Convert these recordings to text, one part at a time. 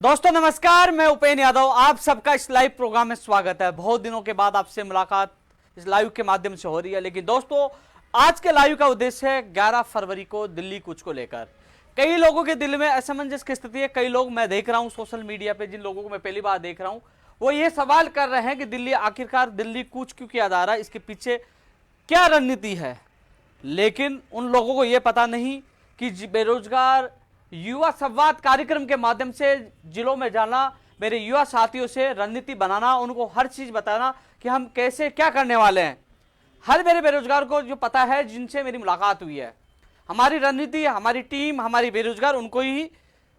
दोस्तों नमस्कार, मैं उपेंद्र यादव, आप सबका इस लाइव प्रोग्राम में स्वागत है। बहुत दिनों के बाद आपसे मुलाकात इस लाइव के माध्यम से हो रही है। लेकिन दोस्तों, आज के लाइव का उद्देश्य है 11 फरवरी को दिल्ली कूच को लेकर। कई लोगों के दिल में असमंजस की स्थिति है। कई लोग, मैं देख रहा हूं सोशल मीडिया पे, जिन लोगों को मैं पहली बार देख रहा हूं, वो ये सवाल कर रहे हैं कि दिल्ली आखिरकार दिल्ली कूच क्यों किया जा रहा है, इसके पीछे क्या रणनीति है। लेकिन उन लोगों को यह पता नहीं कि बेरोजगार युवा संवाद कार्यक्रम के माध्यम से जिलों में जाना, मेरे युवा साथियों से रणनीति बनाना, उनको हर चीज बताना कि हम कैसे क्या करने वाले हैं। हर मेरे बेरोजगार को जो पता है, जिनसे मेरी मुलाकात हुई है, हमारी रणनीति, हमारी टीम, हमारी बेरोजगार, उनको ही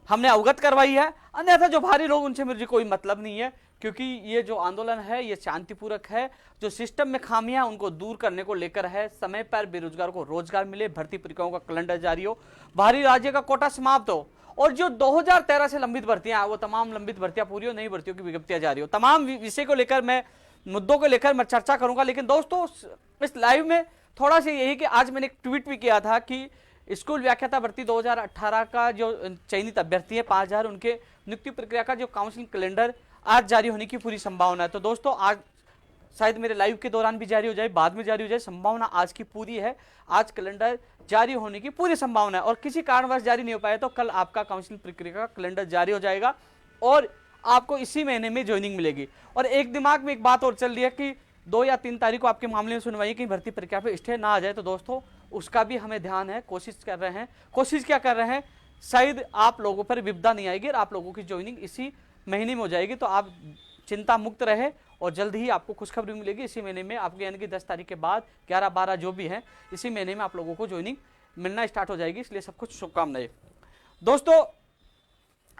हमने अवगत करवाई है। अन्यथा जो भारी लोग, उनसे मुझे कोई मतलब नहीं है, क्योंकि ये जो आंदोलन है ये शांतिपूर्वक है। जो सिस्टम में खामियां, उनको दूर करने को लेकर है। समय पर बेरोजगार को रोजगार मिले, भर्ती प्रक्रियाओं का कैलेंडर जारी हो, बाहरी राज्य का कोटा समाप्त हो, और जो 2013 से लंबित भर्तियां, वो तमाम लंबित भर्तियां पूरी हो, नई भर्तियों की विज्ञप्तियां जारी हो। तमाम विषय को लेकर, मैं मुद्दों को लेकर मैं चर्चा करूंगा। लेकिन दोस्तों, इस लाइव में थोड़ा सा यही कि आज मैंने एक ट्वीट भी किया था कि स्कूल व्याख्याता भर्ती 2018 का जो चयनित अभ्यर्थी है 5000, उनके नियुक्ति प्रक्रिया का जो काउंसलिंग कैलेंडर आज जारी होने की पूरी संभावना है। तो दोस्तों, आज शायद मेरे लाइव के दौरान भी जारी हो जाए, बाद में जारी हो जाए, संभावना आज की पूरी है। आज कैलेंडर जारी होने की पूरी संभावना है, और किसी कारणवश जारी नहीं हो पाया तो कल आपका काउंसलिंग प्रक्रिया का कैलेंडर जारी हो जाएगा और आपको इसी महीने में ज्वाइनिंग मिलेगी। और एक दिमाग में एक बात और चल रही है कि 2 या 3 तारीख को आपके मामले में सुनवाई, कहीं भर्ती प्रक्रिया पे स्टे ना आ जाए। तो दोस्तों, उसका भी हमें ध्यान है, कोशिश कर रहे हैं। कोशिश क्या कर रहे हैं, शायद आप लोगों पर विपदा नहीं आएगी और आप लोगों की ज्वाइनिंग इसी महीने में हो जाएगी। तो आप चिंता मुक्त रहे और जल्द ही आपको खुशखबरी मिलेगी। इसी महीने में आपके, यानी कि 10 तारीख के बाद 11-12 जो भी है, इसी महीने में आप लोगों को ज्वाइनिंग मिलना स्टार्ट हो जाएगी। इसलिए सब कुछ शुभकामनाएं। दोस्तों,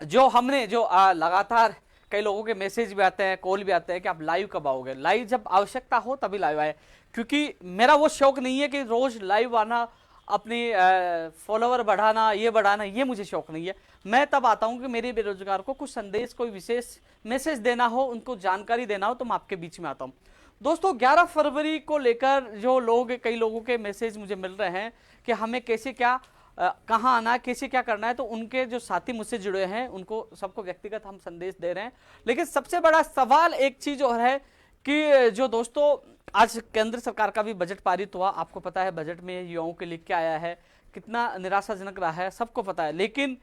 जो हमने जो लगातार कई लोगों के मैसेज भी आते हैं, कॉल भी आते हैं कि आप लाइव कब आओगे। लाइव जब आवश्यकता हो तभी लाइव आए, क्योंकि मेरा वो शौक नहीं है कि रोज लाइव आना, अपनी फॉलोवर बढ़ाना, ये बढ़ाना, ये मुझे शौक नहीं है। मैं तब आता हूं कि मेरे बेरोजगार को कुछ संदेश, कोई विशेष मैसेज देना हो, उनको जानकारी देना हो, तो मैं आपके बीच में आता हूं। दोस्तों, 11 फरवरी को लेकर जो लोग, कई लोगों के मैसेज मुझे मिल रहे हैं कि हमें कैसे क्या, कहाँ आना है, कैसे क्या करना है। तो उनके जो साथी मुझसे जुड़े हैं, उनको सबको व्यक्तिगत हम संदेश दे रहे हैं। लेकिन सबसे बड़ा सवाल एक चीज और है कि जो दोस्तों, आज केंद्र सरकार का भी बजट पारित हुआ। आपको पता है बजट में युवाओं के लिए क्या आया है, कितना निराशाजनक रहा है, सबको पता है। लेकिन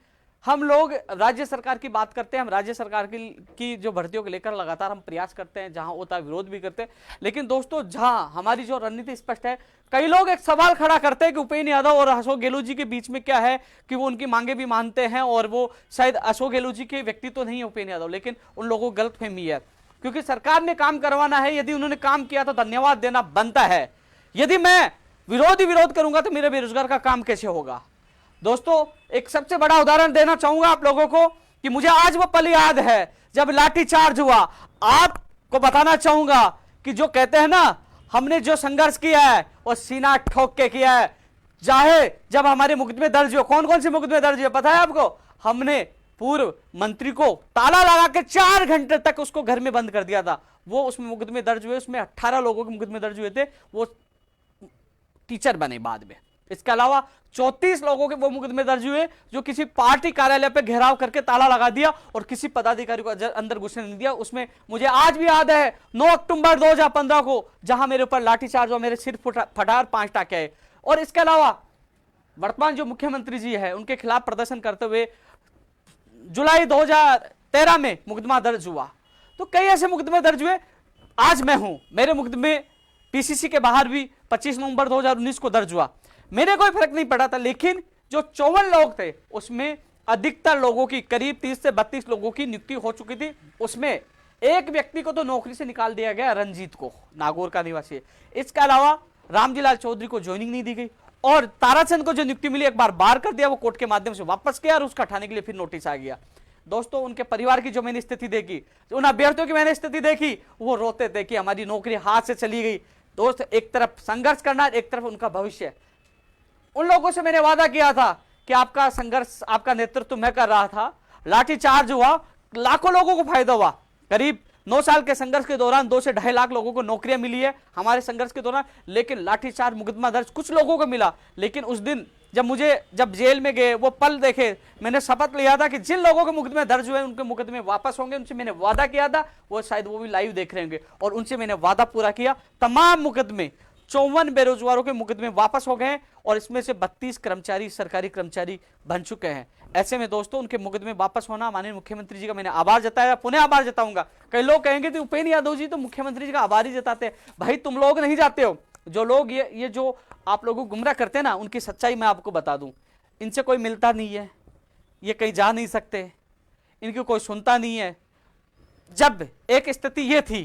हम लोग राज्य सरकार की बात करते हैं, हम राज्य सरकार की जो भर्तियों को लेकर लगातार हम प्रयास करते हैं, जहां होता है विरोध भी करते हैं। लेकिन दोस्तों, जहां हमारी जो रणनीति स्पष्ट है, कई लोग एक सवाल खड़ा करते हैं कि उपेंद्र यादव और अशोक गहलोत जी के बीच में क्या है कि वो उनकी मांगे भी मानते हैं, और वो शायद अशोक गहलोत जी के व्यक्ति तो नहीं है उपेंद्र यादव, लेकिन उन लोगों को गलतफहमी है, क्योंकि सरकार ने काम करवाना है। यदि उन्होंने काम किया तो धन्यवाद देना बनता है। यदि मैं विरोध करूंगा तो मेरे बेरोजगार का काम कैसे होगा। दोस्तों, एक सबसे बड़ा उदाहरण देना चाहूंगा आप लोगों को कि मुझे आज वो पल याद है जब लाठीचार्ज हुआ। आपको बताना चाहूंगा कि जो कहते हैं ना, हमने जो संघर्ष किया है वो सीना ठोक के किया है। चाहे जब हमारे मुकदमे दर्ज हो, कौन कौन से मुकदमे दर्ज हुए पता है आपको? हमने पूर्व मंत्री को ताला लगा के 4 घंटे तक उसको घर में बंद कर दिया था। वो उसमें मुकदमे दर्ज हुए, उसमें 18 लोगों के मुकदमे दर्ज हुए थे, वो टीचर बने बाद में। इसके अलावा 34 लोगों के वो मुकदमे दर्ज हुए जो किसी पार्टी कार्यालय पे घेराव करके ताला लगा दिया और किसी पदाधिकारी को अंदर घुसने नहीं दिया। उसमें मुझे आज भी याद है 9 अक्टूबर 2015 को, जहां मेरे ऊपर लाठीचार्ज हुआ, मेरे सिर फटार 5 टाके आए। और इसके अलावा वर्तमान जो मुख्यमंत्री जी है, उनके खिलाफ प्रदर्शन करते हुए जुलाई 2013 में मुकदमा दर्ज हुआ। तो कई ऐसे मुकदमे दर्ज हुए। आज मैं हूं, मेरे मुकदमे पीसीसी के बाहर भी 25 नवंबर 2019 को दर्ज हुआ, मेरे कोई फर्क नहीं पड़ा था। लेकिन जो 54 लोग थे, उसमें अधिकतर लोगों की, करीब 30 से 32 लोगों की नियुक्ति हो चुकी थी। उसमें एक व्यक्ति को तो नौकरी से निकाल दिया गया, रंजीत को, नागौर का निवासी है। इसके अलावा रामजीलाल चौधरी को ज्वाइनिंग नहीं दी गई, और ताराचंद को जो नियुक्ति मिली एक बार बार कर दिया, वो कोर्ट के माध्यम से वापस किया और उसका हटाने के लिए फिर नोटिस आ गया। दोस्तों, उनके परिवार की जो मैंने स्थिति देखी, उन अभ्यर्थियों की मैंने स्थिति देखी, वो रोते थे कि हमारी नौकरी हाथ से चली गई। दोस्त, एक तरफ संघर्ष करना, एक तरफ उनका भविष्य। उन लोगों से मैंने वादा किया था कि आपका संघर्ष, आपका नेतृत्व मैं कर रहा था। लाठीचार्ज हुआ, लाखों लोगों को फायदा हुआ। करीब 9 साल के संघर्ष के दौरान 2 से 2.5 लाख लोगों को नौकरियां मिली है हमारे संघर्ष के दौरान। लेकिन लाठीचार्ज, मुकदमा दर्ज कुछ लोगों को मिला। लेकिन उस दिन जब जेल में गए वो पल देखे, मैंने शपथ लिया था कि जिन लोगों के मुकदमे दर्ज हुए उनके मुकदमे वापस होंगे, उनसे मैंने वादा किया था, वो शायद वो भी लाइव देख रहे होंगे, और उनसे मैंने वादा पूरा किया। तमाम मुकदमे 54 बेरोजगारों के मुकदमे वापस हो गए हैं और इसमें से 32 कर्मचारी सरकारी कर्मचारी बन चुके हैं। ऐसे में दोस्तों उनके मुकदमे वापस होना, माननीय मुख्यमंत्री जी का मैंने आभार जताया, पुनः आभार जताऊंगा। कई लोग कहेंगे तो उपेंद्र यादव जी तो मुख्यमंत्री जी का आभार ही जताते हैं। भाई तुम लोग नहीं जाते हो, जो लोग ये जो आप लोगों को गुमराह करते हैं ना, उनकी सच्चाई मैं आपको बता दूं। इनसे कोई मिलता नहीं है, ये कहीं जा नहीं सकते, इनकी कोई सुनता नहीं है। जब एक स्थिति ये थी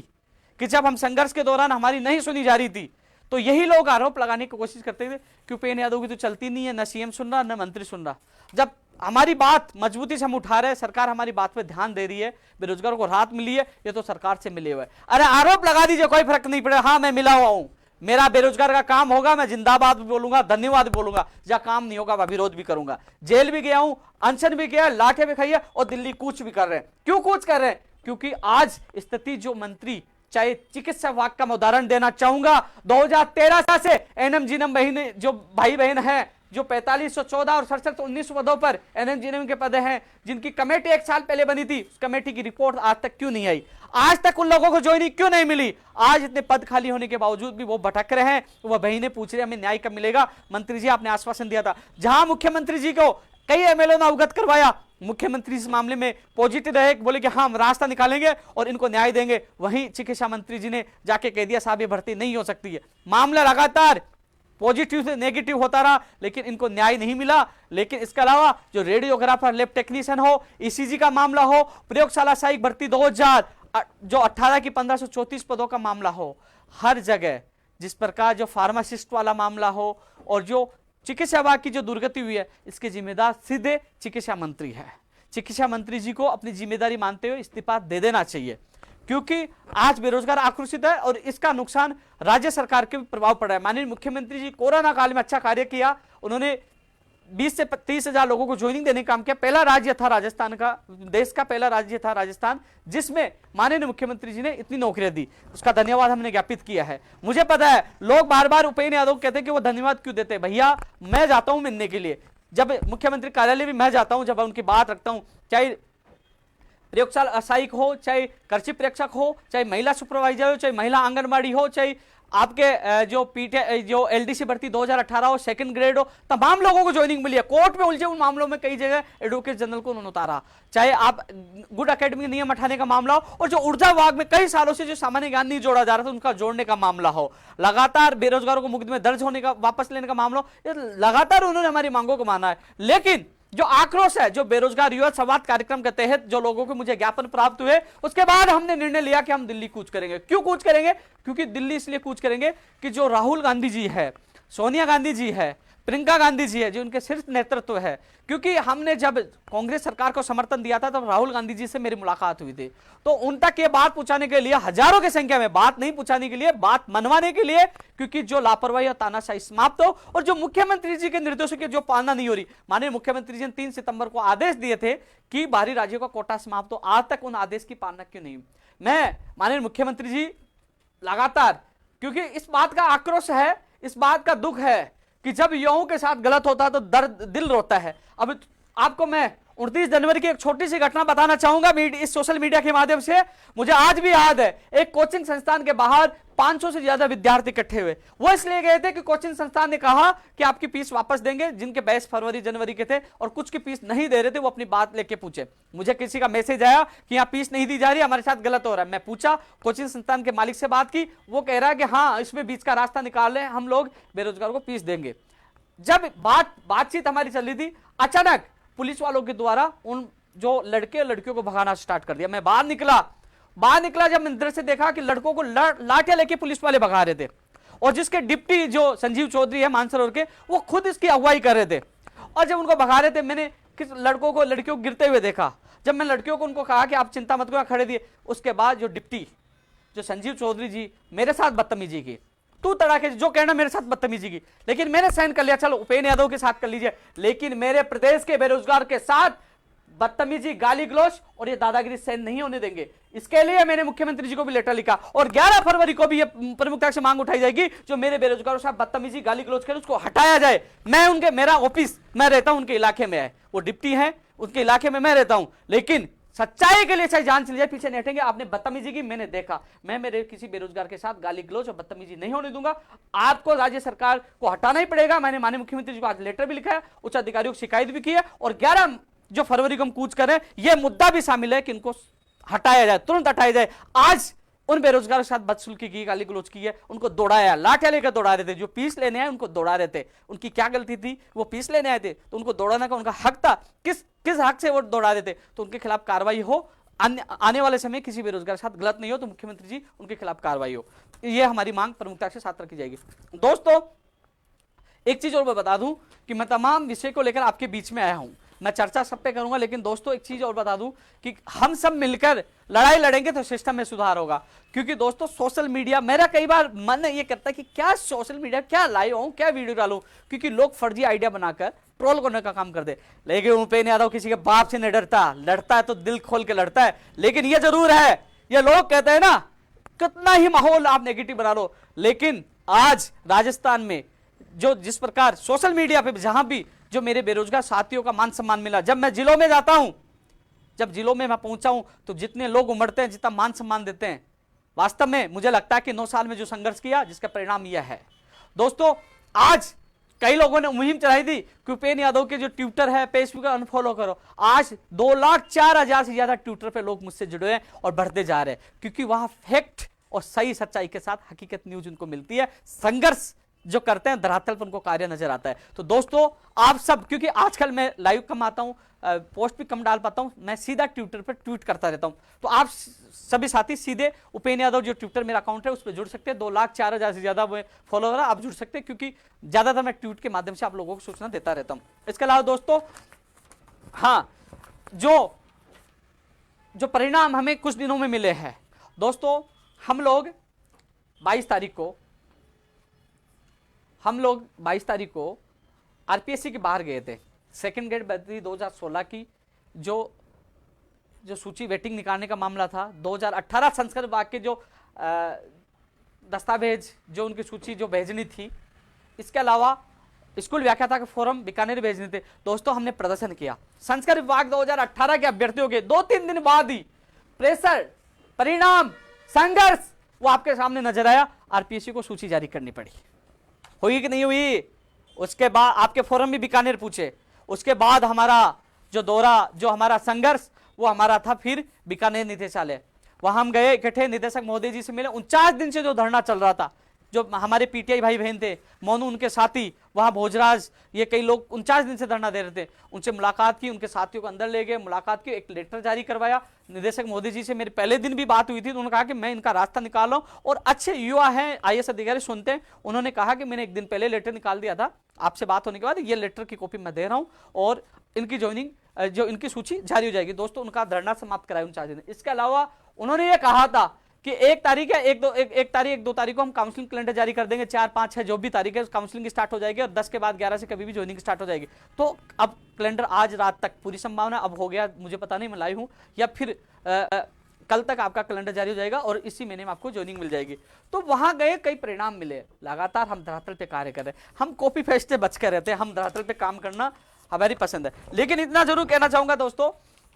कि जब हम संघर्ष के दौरान हमारी नहीं सुनी जा रही थी, तो यही लोग आरोप लगाने की कोशिश करते थे कि उपेंद्र यादव की तो चलती नहीं है, न सीएम सुन रहा न मंत्री सुन रहा। जब हमारी बात मजबूती से हम उठा रहे हैं, सरकार हमारी बात पे ध्यान दे रही है, बेरोजगारों को राहत मिली है, ये तो सरकार से मिले हुए। अरे आरोप लगा दीजिए, कोई फर्क नहीं पड़ेगा। हाँ मैं मिला हुआ हूं, मेरा बेरोजगार का काम होगा, मैं जिंदाबाद भी बोलूंगा, धन्यवाद भी बोलूंगा। जहां काम नहीं होगा वह विरोध भी करूंगा। जेल भी गया हूं, अनशन भी किया, लाठे भी खाई है और दिल्ली कूच भी कर रहे हैं। क्यों कूच कर रहे हैं? क्योंकि आज स्थिति जो मंत्री, चाहे चिकित्सा विभाग का मैं उदाहरण देना चाहूंगा, 2013 से एनएम बहन जो भाई बहन है, जो 4514 और 6719 पदों पर एनएम के पद हैं, जिनकी कमेटी 1 साल पहले बनी थी, उस कमेटी की रिपोर्ट आज तक क्यों नहीं आई? आज तक उन लोगों को ज्वाइनिंग क्यों नहीं मिली? आज इतने पद खाली होने के बावजूद भी वो भटक रहे हैं। वह बहनें पूछ रहे हमें न्याय कब मिलेगा? मंत्री जी आपने आश्वासन दिया था, जहां मुख्यमंत्री जी को कई एमएलए ने अवगत करवाया, मुख्यमंत्री इस मामले में पॉजिटिव रहे, बोले कि हाँ हम रास्ता निकालेंगे और इनको न्याय देंगे। वहीं चिकित्सा मंत्री जी ने जाके कह दिया साहब ये भर्ती नहीं हो सकती है। मामला लगातार पॉजिटिव से नेगेटिव होता रहा, लेकिन इनको न्याय नहीं मिला। लेकिन इसके अलावा जो रेडियोग्राफर, लैब टेक्नीशियन हो, ईसीजी का मामला हो, प्रयोगशाला सहायक भर्ती 2000 जो 18 की 1534 पदों का मामला हो, हर जगह जिस प्रकार जो फार्मासिस्ट वाला मामला हो और जो चिकित्सा विभाग की जो दुर्गति हुई है, इसके जिम्मेदार सीधे चिकित्सा मंत्री है। चिकित्सा मंत्री जी को अपनी जिम्मेदारी मानते हुए इस्तीफा दे देना चाहिए, क्योंकि आज बेरोजगार आक्रोशित है और इसका नुकसान राज्य सरकार के प्रभाव पड़ रहा है। माननीय मुख्यमंत्री जी कोरोना काल में अच्छा कार्य किया, उन्होंने 20 से 30 हजार लोगों को ज्वाइनिंग देने का काम किया। पहला राज्य था राजस्थान का, देश का पहला राज्य था राजस्थान, जिसमें माननीय मुख्यमंत्री जी ने इतनी नौकरियां दी, उसका धन्यवाद हमने ज्ञापित किया है। मुझे पता है लोग बार बार उपेंद्र यादव कहते हैं कि वो धन्यवाद क्यों देते हैं। भैया मैं जाता हूं मिलने के लिए, जब मुख्यमंत्री कार्यालय भी मैं जाता हूं, जब उनकी बात रखता हूं, चाहे प्रयोगशाला सहायक हो, चाहे कृषि प्रेक्षक हो, चाहे महिला सुपरवाइजर हो, चाहे महिला आंगनबाड़ी हो, चाहे आपके जो एलडीसी भर्ती 2018 हो, सेकंड ग्रेड हो, तमाम लोगों को ज्वाइनिंग मिली है। कोर्ट में उलझे उन मामलों में कई जगह एडवोकेट जनरल को उन्होंने उतारा, चाहे आप गुड एकेडमी नियम हटाने का मामला हो, और जो ऊर्जा विभाग में कई सालों से जो सामान्य ज्ञान नहीं जोड़ा जा रहा था उनका जोड़ने का मामला हो, लगातार बेरोजगारों को मुकदमे दर्ज होने का वापस लेने का मामला हो, लगातार उन्होंने हमारी मांगों को माना है। लेकिन जो आक्रोश है, जो बेरोजगार युवा संवाद कार्यक्रम के तहत जो लोगों को मुझे ज्ञापन प्राप्त हुए, उसके बाद हमने निर्णय लिया कि हम दिल्ली कूच करेंगे। क्यों कूच करेंगे? क्योंकि दिल्ली इसलिए कूच करेंगे कि जो राहुल गांधी जी है, सोनिया गांधी जी है, प्रियंका गांधी जी है, जो उनके शीर्ष नेतृत्व है, क्योंकि हमने जब कांग्रेस सरकार को समर्थन दिया था तब राहुल गांधी जी से मेरी मुलाकात हुई थी, तो उन तक ये बात पहुंचाने के लिए, हजारों की संख्या में बात नहीं पहुंचाने के लिए, बात मनवाने के लिए, क्योंकि जो लापरवाही और तानाशाही समाप्त हो और जो मुख्यमंत्री जी के निर्देशों की जो पालना नहीं हो रही। माननीय मुख्यमंत्री जी ने 3 सितंबर को आदेश दिए थे कि बाहरी राज्यों का कोटा समाप्त हो, आज तक उन आदेश की पालना क्यों नहीं? मैं माननीय मुख्यमंत्री जी लगातार, क्योंकि इस बात का आक्रोश है, इस बात का दुख है कि जब युवाओं के साथ गलत होता है तो दर्द दिल रोता है। अब आपको मैं 29 जनवरी की एक छोटी सी घटना बताना चाहूंगा इस सोशल मीडिया के माध्यम से। मुझे आज भी याद है, एक कोचिंग संस्थान के बाहर 500 से ज्यादा विद्यार्थी इकट्ठे हुए। वो इसलिए गए थे कि कोचिंग संस्थान ने कहा कि आपकी फीस वापस देंगे, जिनके 22 फरवरी जनवरी के थे, और कुछ की फीस नहीं दे रहे थे, वो अपनी बात लेके पूछे। मुझे किसी का मैसेज आया कि यहाँ फीस नहीं दी जा रही, हमारे साथ गलत हो रहा है। मैं पूछा, कोचिंग संस्थान के मालिक से बात की, वो कह रहा है कि हाँ इसमें बीच का रास्ता निकाल लें, हम लोग बेरोजगारों को फीस देंगे। जब बातचीत हमारी चल रही थी, अचानक पुलिस वालों के द्वारा उन जो लड़के और लड़कियों को भगाना स्टार्ट कर दिया। मैं बाहर निकला, जब मंदिर से देखा कि लड़कों को लाठियां लेके पुलिस वाले भगा रहे थे, और जिसके डिप्टी जो संजीव चौधरी है मानसरोवर के, वो खुद इसकी अगुवाई कर रहे थे। और जब उनको भगा रहे थे, मैंने किस लड़कों को लड़कियों को गिरते हुए देखा। जब मैं लड़कियों को उनको कहा कि आप चिंता मत करो, खड़े दिए, उसके बाद जो डिप्टी जो संजीव चौधरी जी मेरे साथ बदतमीजी की, तू तड़ाके जो कहना मेरे साथ बदतमीजी की, लेकिन मैंने सहन कर लिया, चलो उपेंद्र यादव के साथ कर लीजिए, लेकिन मेरे प्रदेश के बेरोजगार के साथ बदतमीजी, गाली गलौज और ये दादागिरी सहन नहीं होने देंगे। इसके लिए मैंने मुख्यमंत्री जी को भी लेटर लिखा और 11 फरवरी को भी ये प्रमुखता से मांग उठाई जाएगी, जो मेरे बेरोजगारों से बदतमीजी, गाली गलौज करे उसको हटाया जाए। मेरा ऑफिस, मैं रहता हूं उनके इलाके में है, वो डिप्टी है, उनके इलाके में मैं रहता हूं, लेकिन सच्चाई के लिए चाहे जान चली जाए पीछे नहीं हटेंगे। आपने बदतमीजी की, मैंने देखा, मैं मेरे किसी बेरोजगार के साथ गाली गलौज और बदतमीजी नहीं होने दूंगा। आपको राज्य सरकार को हटाना ही पड़ेगा। मैंने माननीय मुख्यमंत्री जी को आज लेटर भी लिखा है, उच्च अधिकारियों को शिकायत भी की है और 11 जो फरवरी को हम कूच करें, यह मुद्दा भी शामिल है कि इनको हटाया जाए, तुरंत हटाया जाए। आज उन बेरोजगारों के साथ बदसलूकी की, गाली गलौज की है, उनको दौड़ाया, लाठियां लेकर दौड़ा रहे थे। जो फीस लेने आए उनको दौड़ा रहे थे, उनकी क्या गलती थी? वो फीस लेने आए थे तो उनको दौड़ाने का उनका हक था। किस हक से वो दौड़ा रहे थे? तो उनके खिलाफ कार्रवाई हो, आने वाले समय किसी बेरोजगार के साथ गलत नहीं हो तो मुख्यमंत्री जी उनके खिलाफ कार्रवाई हो। यह हमारी मांग प्रमुखता के साथ रखी जाएगी। दोस्तों, एक चीज और मैं बता दूं कि मैं तमाम विषय को लेकर आपके बीच में आया हूं, मैं चर्चा सब पे करूंगा, लेकिन दोस्तों एक चीज और बता दूं कि हम सब मिलकर लड़ाई लड़ेंगे तो सिस्टम में सुधार होगा। क्योंकि दोस्तों सोशल मीडिया, मेरा कई बार मन ये करता है कि क्या सोशल मीडिया, क्या लाइव हूं, क्या वीडियो डालूं, क्योंकि लोग फर्जी आइडिया बनाकर ट्रोल करने का काम करते। लेकिन उपेंद्र यादव किसी के बाप से नहीं डरता, लड़ता है तो दिल खोल के लड़ता है। लेकिन ये जरूर है, ये लोग कहते हैं ना, कितना ही माहौल आप नेगेटिव बना लो, लेकिन आज राजस्थान में जो जिस प्रकार सोशल मीडिया पे जहां भी जो मेरे बेरोजगार साथियों का मान सम्मान मिला, जब मैं जिलों में जाता हूं, जब जिलों में मैं पहुंचा हूं, तो जितने लोग उमड़ते हैं, जितना मान सम्मान देते हैं, वास्तव में मुझे लगता है कि 9 साल में जो संघर्ष किया, जिसका परिणाम यह है। दोस्तों, आज कई लोगों ने मुहिम चलाई थी कि उपेंद्र यादव के जो ट्विटर है, फेसबुक है, अनफॉलो करो। आज 2,04,000 से ज्यादा ट्विटर पे लोग मुझसे जुड़े हैं और बढ़ते जा रहे हैं, क्योंकि वहां फैक्ट और सही सच्चाई के साथ हकीकत न्यूज उनको मिलती है। संघर्ष जो करते हैं धरातल पर उनको कार्य नजर आता है। तो दोस्तों, आप सब, क्योंकि आजकल मैं लाइव कम आता हूं, पोस्ट भी कम डाल पाता हूं, मैं सीधा ट्विटर पर ट्वीट करता रहता हूं, तो आप सभी साथी सीधे उपेंद्र यादव जो ट्विटर मेरा अकाउंट है उस पर जुड़ सकते हैं। 2,04,000 से ज्यादा फॉलोअर है, आप जुड़ सकते हैं, क्योंकि ज्यादातर मैं ट्वीट के माध्यम से आप लोगों को सूचना देता रहता हूं। इसके अलावा दोस्तों, हाँ, जो परिणाम हमें कुछ दिनों में मिले हैं, दोस्तों, हम लोग 22 तारीख को आरपीएससी के बाहर गए थे। सेकंड ग्रेड भर्ती 2016 की जो सूची वेटिंग निकालने का मामला था, 2018 संस्कृत विभाग के जो दस्तावेज, जो उनकी सूची जो भेजनी थी, इसके अलावा स्कूल व्याख्याता के फॉर्म बीकानेर भेजने थे। दोस्तों, हमने प्रदर्शन किया। संस्कृत विभाग 2018 के अभ्यर्थियों के 2-3 दिन बाद ही प्रेशर, परिणाम, संघर्ष वो आपके सामने नजर आया। आरपीएससी को सूची जारी करनी पड़ी। हुई कि नहीं हुई? उसके बाद आपके फॉरम भी बीकानेर पूछे। उसके बाद हमारा जो दौरा, जो हमारा संघर्ष, वो हमारा था फिर बीकानेर निदेशालय। वहां हम गए इकट्ठे, निदेशक महोदय जी से मिले। 49 दिन से जो धरना चल रहा था, जो हमारे पीटीआई भाई बहन थे, मोनू उनके साथी, वहां भोजराज, ये कई लोग 49 दिन से धरना दे रहे थे, उनसे मुलाकात की, उनके साथियों को अंदर ले गए, मुलाकात की, एक लेटर जारी करवाया। निदेशक महोदय जी से मेरे पहले दिन भी बात हुई थी, तो उन्होंने कहा कि मैं इनका रास्ता निकाल रहा हूं, और अच्छे युवा हैं, आईएएस अधिकारी सुनते हैं। उन्होंने कहा कि मैंने एक दिन पहले लेटर निकाल दिया था, आपसे बात होने के बाद ये लेटर की कॉपी मैं दे रहा हूं और इनकी ज्वाइनिंग, जो इनकी सूची जारी हो जाएगी। दोस्तों, उनका धरना समाप्त कराया 49 दिन। इसके अलावा उन्होंने ये कहा था कि 1 तारीख या 1-2 तारीख को हम काउंसलिंग कैलेंडर जारी कर देंगे, 4, 5, 6 जो भी तारीख है काउंसलिंग स्टार्ट हो जाएगी, और 10 के बाद 11 से कभी भी ज्वाइनिंग स्टार्ट हो जाएगी। तो अब कैलेंडर आज रात तक पूरी संभावना अब हो गया, मुझे पता नहीं, मैं लाइव हूं, या फिर कल तक आपका कैलेंडर जारी हो जाएगा और इसी महीने में आपको ज्वाइनिंग मिल जाएगी। तो वहां गए, कई परिणाम मिले। लगातार हम धरातल पे कार्य कर रहे हैं, हम कॉपी पेस्ट से बच के रहते हैं, हम धरातल पे काम करना हमारी पसंद है। लेकिन इतना जरूर कहना चाहूंगा दोस्तों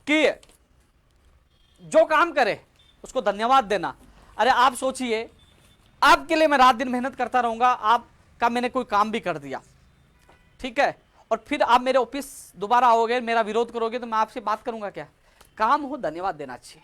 कि जो काम करे उसको धन्यवाद देना। अरे आप सोचिए, आपके लिए मैं रात दिन मेहनत करता रहूंगा, आपका मैंने कोई काम भी कर दिया, ठीक है, और फिर आप मेरे ऑफिस दोबारा आओगे, मेरा विरोध करोगे, तो मैं आपसे बात करूंगा क्या? काम हो, धन्यवाद देना चाहिए।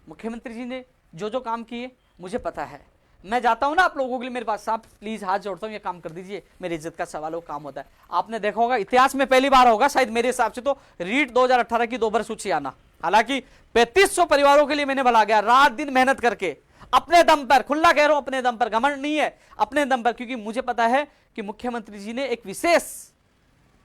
मुख्यमंत्री जी ने जो काम किए मुझे पता है, मैं जाता हूं ना आप लोगों के लिए, मेरे पास साहब प्लीज हाथ जोड़ता हूं, ये काम कर दीजिए, मेरी इज्जत का सवाल, वो काम होता है। आपने देखा होगा, इतिहास में पहली बार होगा शायद मेरे हिसाब से तो, रीट 2018 की 2 बार सूची आना। हालांकि 3500 परिवारों के लिए मैंने भला गया, रात दिन मेहनत करके, अपने दम पर, खुला कह रहा हूं, अपने दम पर, घमंड नहीं है, अपने दम पर, क्योंकि मुझे पता है कि मुख्यमंत्री जी ने एक विशेष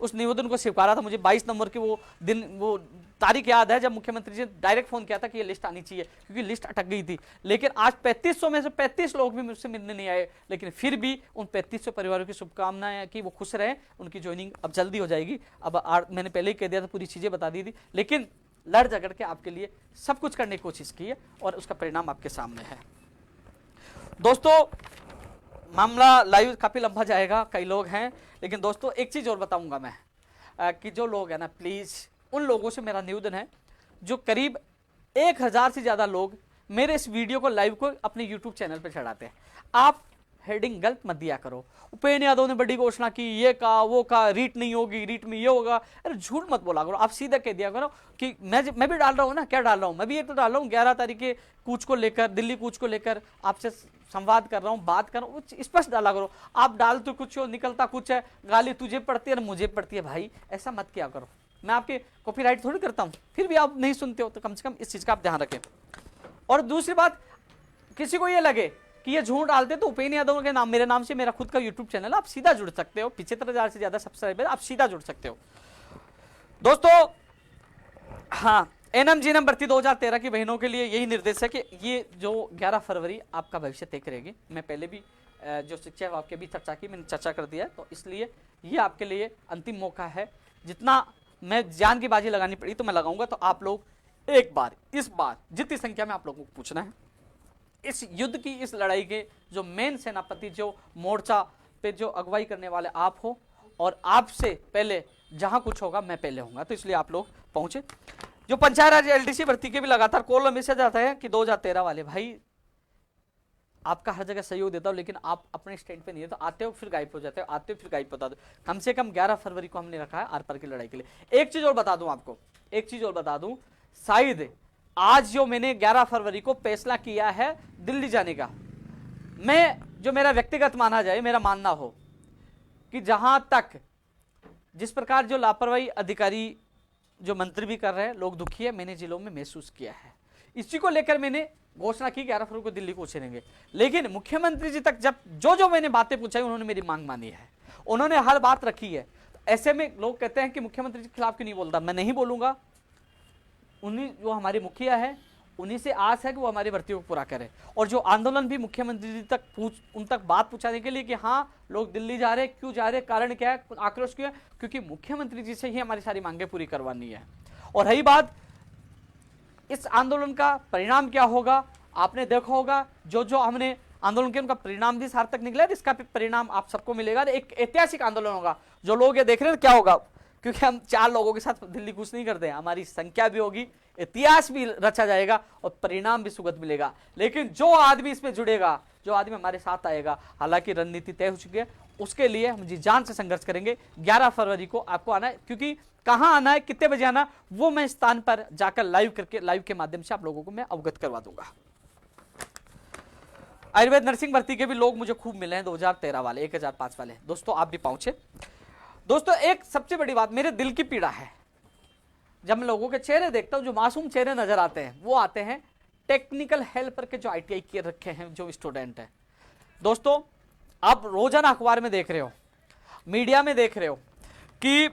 उस निवेदन को स्वीकारा था। मुझे 22 नवंबर की वो दिन, वो तारीख याद है जब मुख्यमंत्री जी ने डायरेक्ट फोन किया था कि ये लिस्ट आनी चाहिए, क्योंकि लिस्ट अटक गई थी। लेकिन आज 3500 में से 35 लोग भी मुझसे मिलने नहीं आए, लेकिन फिर भी उन 3500 परिवारों की शुभकामनाएं कि वो खुश रहे, उनकी ज्वाइनिंग अब जल्दी हो जाएगी। अब मैंने पहले ही कह दिया था, पूरी चीजें बता दी थी, लेकिन लड़ झगड़ के आपके लिए सब कुछ करने की कोशिश की है और उसका परिणाम आपके सामने है। दोस्तों मामला लाइव काफी लंबा जाएगा, कई लोग हैं, लेकिन दोस्तों एक चीज और बताऊंगा मैं कि जो लोग हैं ना, प्लीज उन लोगों से मेरा निवेदन है जो करीब 1000 से ज्यादा लोग मेरे इस वीडियो को लाइव को अपने यूट्यूब चैनल पर चढ़ाते हैं, आप हेडिंग गलत मत दिया करो। उपेंद्र यादव ने बड़ी घोषणा की, ये का वो का, रीट नहीं होगी, रीट में ये होगा, अरे झूठ मत बोला करो। आप सीधा कह दिया करो कि मैं भी डाल रहा हूँ ना, क्या डाल रहा हूँ, मैं भी ये तो डाल रहा हूँ 11 तारीख के कूच को लेकर, दिल्ली कूच को लेकर आपसे संवाद कर रहा हूँ, बात कर रहा हूँ, स्पष्ट डाला करो। आप डाल तो कुछ हो, निकलता कुछ है, गाली तुझे पड़ती है और मुझे पड़ती है, भाई ऐसा मत किया करो। मैं आपके कॉपीराइट थोड़ी करता हूँ, फिर भी आप नहीं सुनते हो तो कम से कम इस चीज का आप ध्यान रखें। और दूसरी बात, किसी को ये लगे कि ये झूठ डालते तो उपेंद्र यादव के नाम, मेरे नाम से मेरा खुद का यूट्यूब चैनल, आप सीधा जुड़ सकते हो, 75,000 से ज्यादा सब्सक्राइबर, आप सीधा जुड़ सकते हो। दोस्तों हाँ, एनएमजीएनएम भर्ती 2013 की बहनों के लिए यही निर्देश है कि ये जो 11 फरवरी आपका भविष्य तय करेगी। मैं पहले भी जो शिक्षा विभाग की भी चर्चा की, मैंने चर्चा कर दिया है, तो इसलिए ये आपके लिए अंतिम मौका है। जितना मैं जान की बाजी लगानी पड़ी तो मैं लगाऊंगा, तो आप लोग एक बार, इस बार जितनी संख्या में आप लोगों को पूछना है, इस युद्ध की, इस लड़ाई के जो मेन सेनापति, जो मोर्चा पे जो अगुवाई करने वाले आप हो, और आपसे पहले जहां कुछ होगा मैं पहले होऊंगा, तो इसलिए आप लोग पहुंचे। जो पंचायत राज एलडीसी भर्ती के भी लगातार कॉल मैसेज आता है कि 2013 वाले, भाई आपका हर जगह सहयोग देता हूं, लेकिन आप अपने स्टैंड पे नहीं है, तो आते हो फिर गायब हो जाते हो, आते हो फिर गायब होता हो। कम से कम 11 फरवरी को हमने रखा है आर पार की लड़ाई के लिए। एक चीज और बता दूं आपको, एक चीज और बता दूं, शायद आज जो मैंने 11 फरवरी को फैसला किया है दिल्ली जाने का, मैं जो मेरा व्यक्तिगत माना जाए, मेरा मानना हो कि जहां तक जिस प्रकार जो लापरवाही अधिकारी, जो मंत्री भी कर रहे हैं, लोग दुखी है, मैंने जिलों में महसूस किया है। इसी को लेकर मैंने घोषणा की 11 फरवरी को दिल्ली को उछेरेंगे। लेकिन मुख्यमंत्री जी तक जब जो मैंने बातें पूछाई, उन्होंने मेरी मांग मानी है, उन्होंने हर बात रखी है। ऐसे में लोग कहते हैं कि मुख्यमंत्री जी के खिलाफ क्यों नहीं बोलता, मैं नहीं बोलूंगा। उन्हीं जो हमारे मुखिया है, उन्हीं से आस है कि वो हमारी भर्तियों को पूरा करें। और जो आंदोलन भी मुख्यमंत्री जी तक उन तक बात पहुंचाने के लिए कि हाँ लोग दिल्ली जा रहे, क्यों जा रहे, कारण क्या है, आक्रोश क्यों है, क्योंकि मुख्यमंत्री जी से ही हमारी सारी मांगे पूरी करवानी है। और रही बात इस आंदोलन का परिणाम क्या होगा, आपने देखा होगा जो हमने आंदोलन के, उनका परिणाम भी सार्थक निकला है, इसका परिणाम आप सबको मिलेगा। एक ऐतिहासिक आंदोलन होगा। जो लोग ये देख रहे हैं क्या होगा, क्योंकि हम 4 लोगों के साथ दिल्ली कूच नहीं करते हैं, हमारी संख्या भी होगी, इतिहास भी रचा जाएगा और परिणाम भी सुगत मिलेगा। लेकिन जो आदमी इसमें जुड़ेगा, जो आदमी हमारे साथ आएगा, हालांकि रणनीति तय हो चुकी है, उसके लिए हम जी जान से संघर्ष करेंगे। 11 फरवरी को आपको आना है, क्योंकि कहां आना है, कितने बजे आना, वो मैं स्थान पर जाकर लाइव करके, लाइव के माध्यम से आप लोगों को मैं अवगत करवा दूंगा। आयुर्वेद नर्सिंग भर्ती के भी लोग मुझे खूब मिले हैं, 2013 वाले, 1005 वाले। दोस्तों आप भी पहुंचे। दोस्तों एक सबसे बड़ी बात, मेरे दिल की पीड़ा है, जब मैं लोगों के चेहरे देखता हूं, जो मासूम चेहरे नजर आते हैं, वो आते हैं टेक्निकल हेल्पर के जो ITI किए रखे हैं जो स्टूडेंट हैं। दोस्तों आप रोजाना अखबार में देख रहे हो, मीडिया में देख रहे हो कि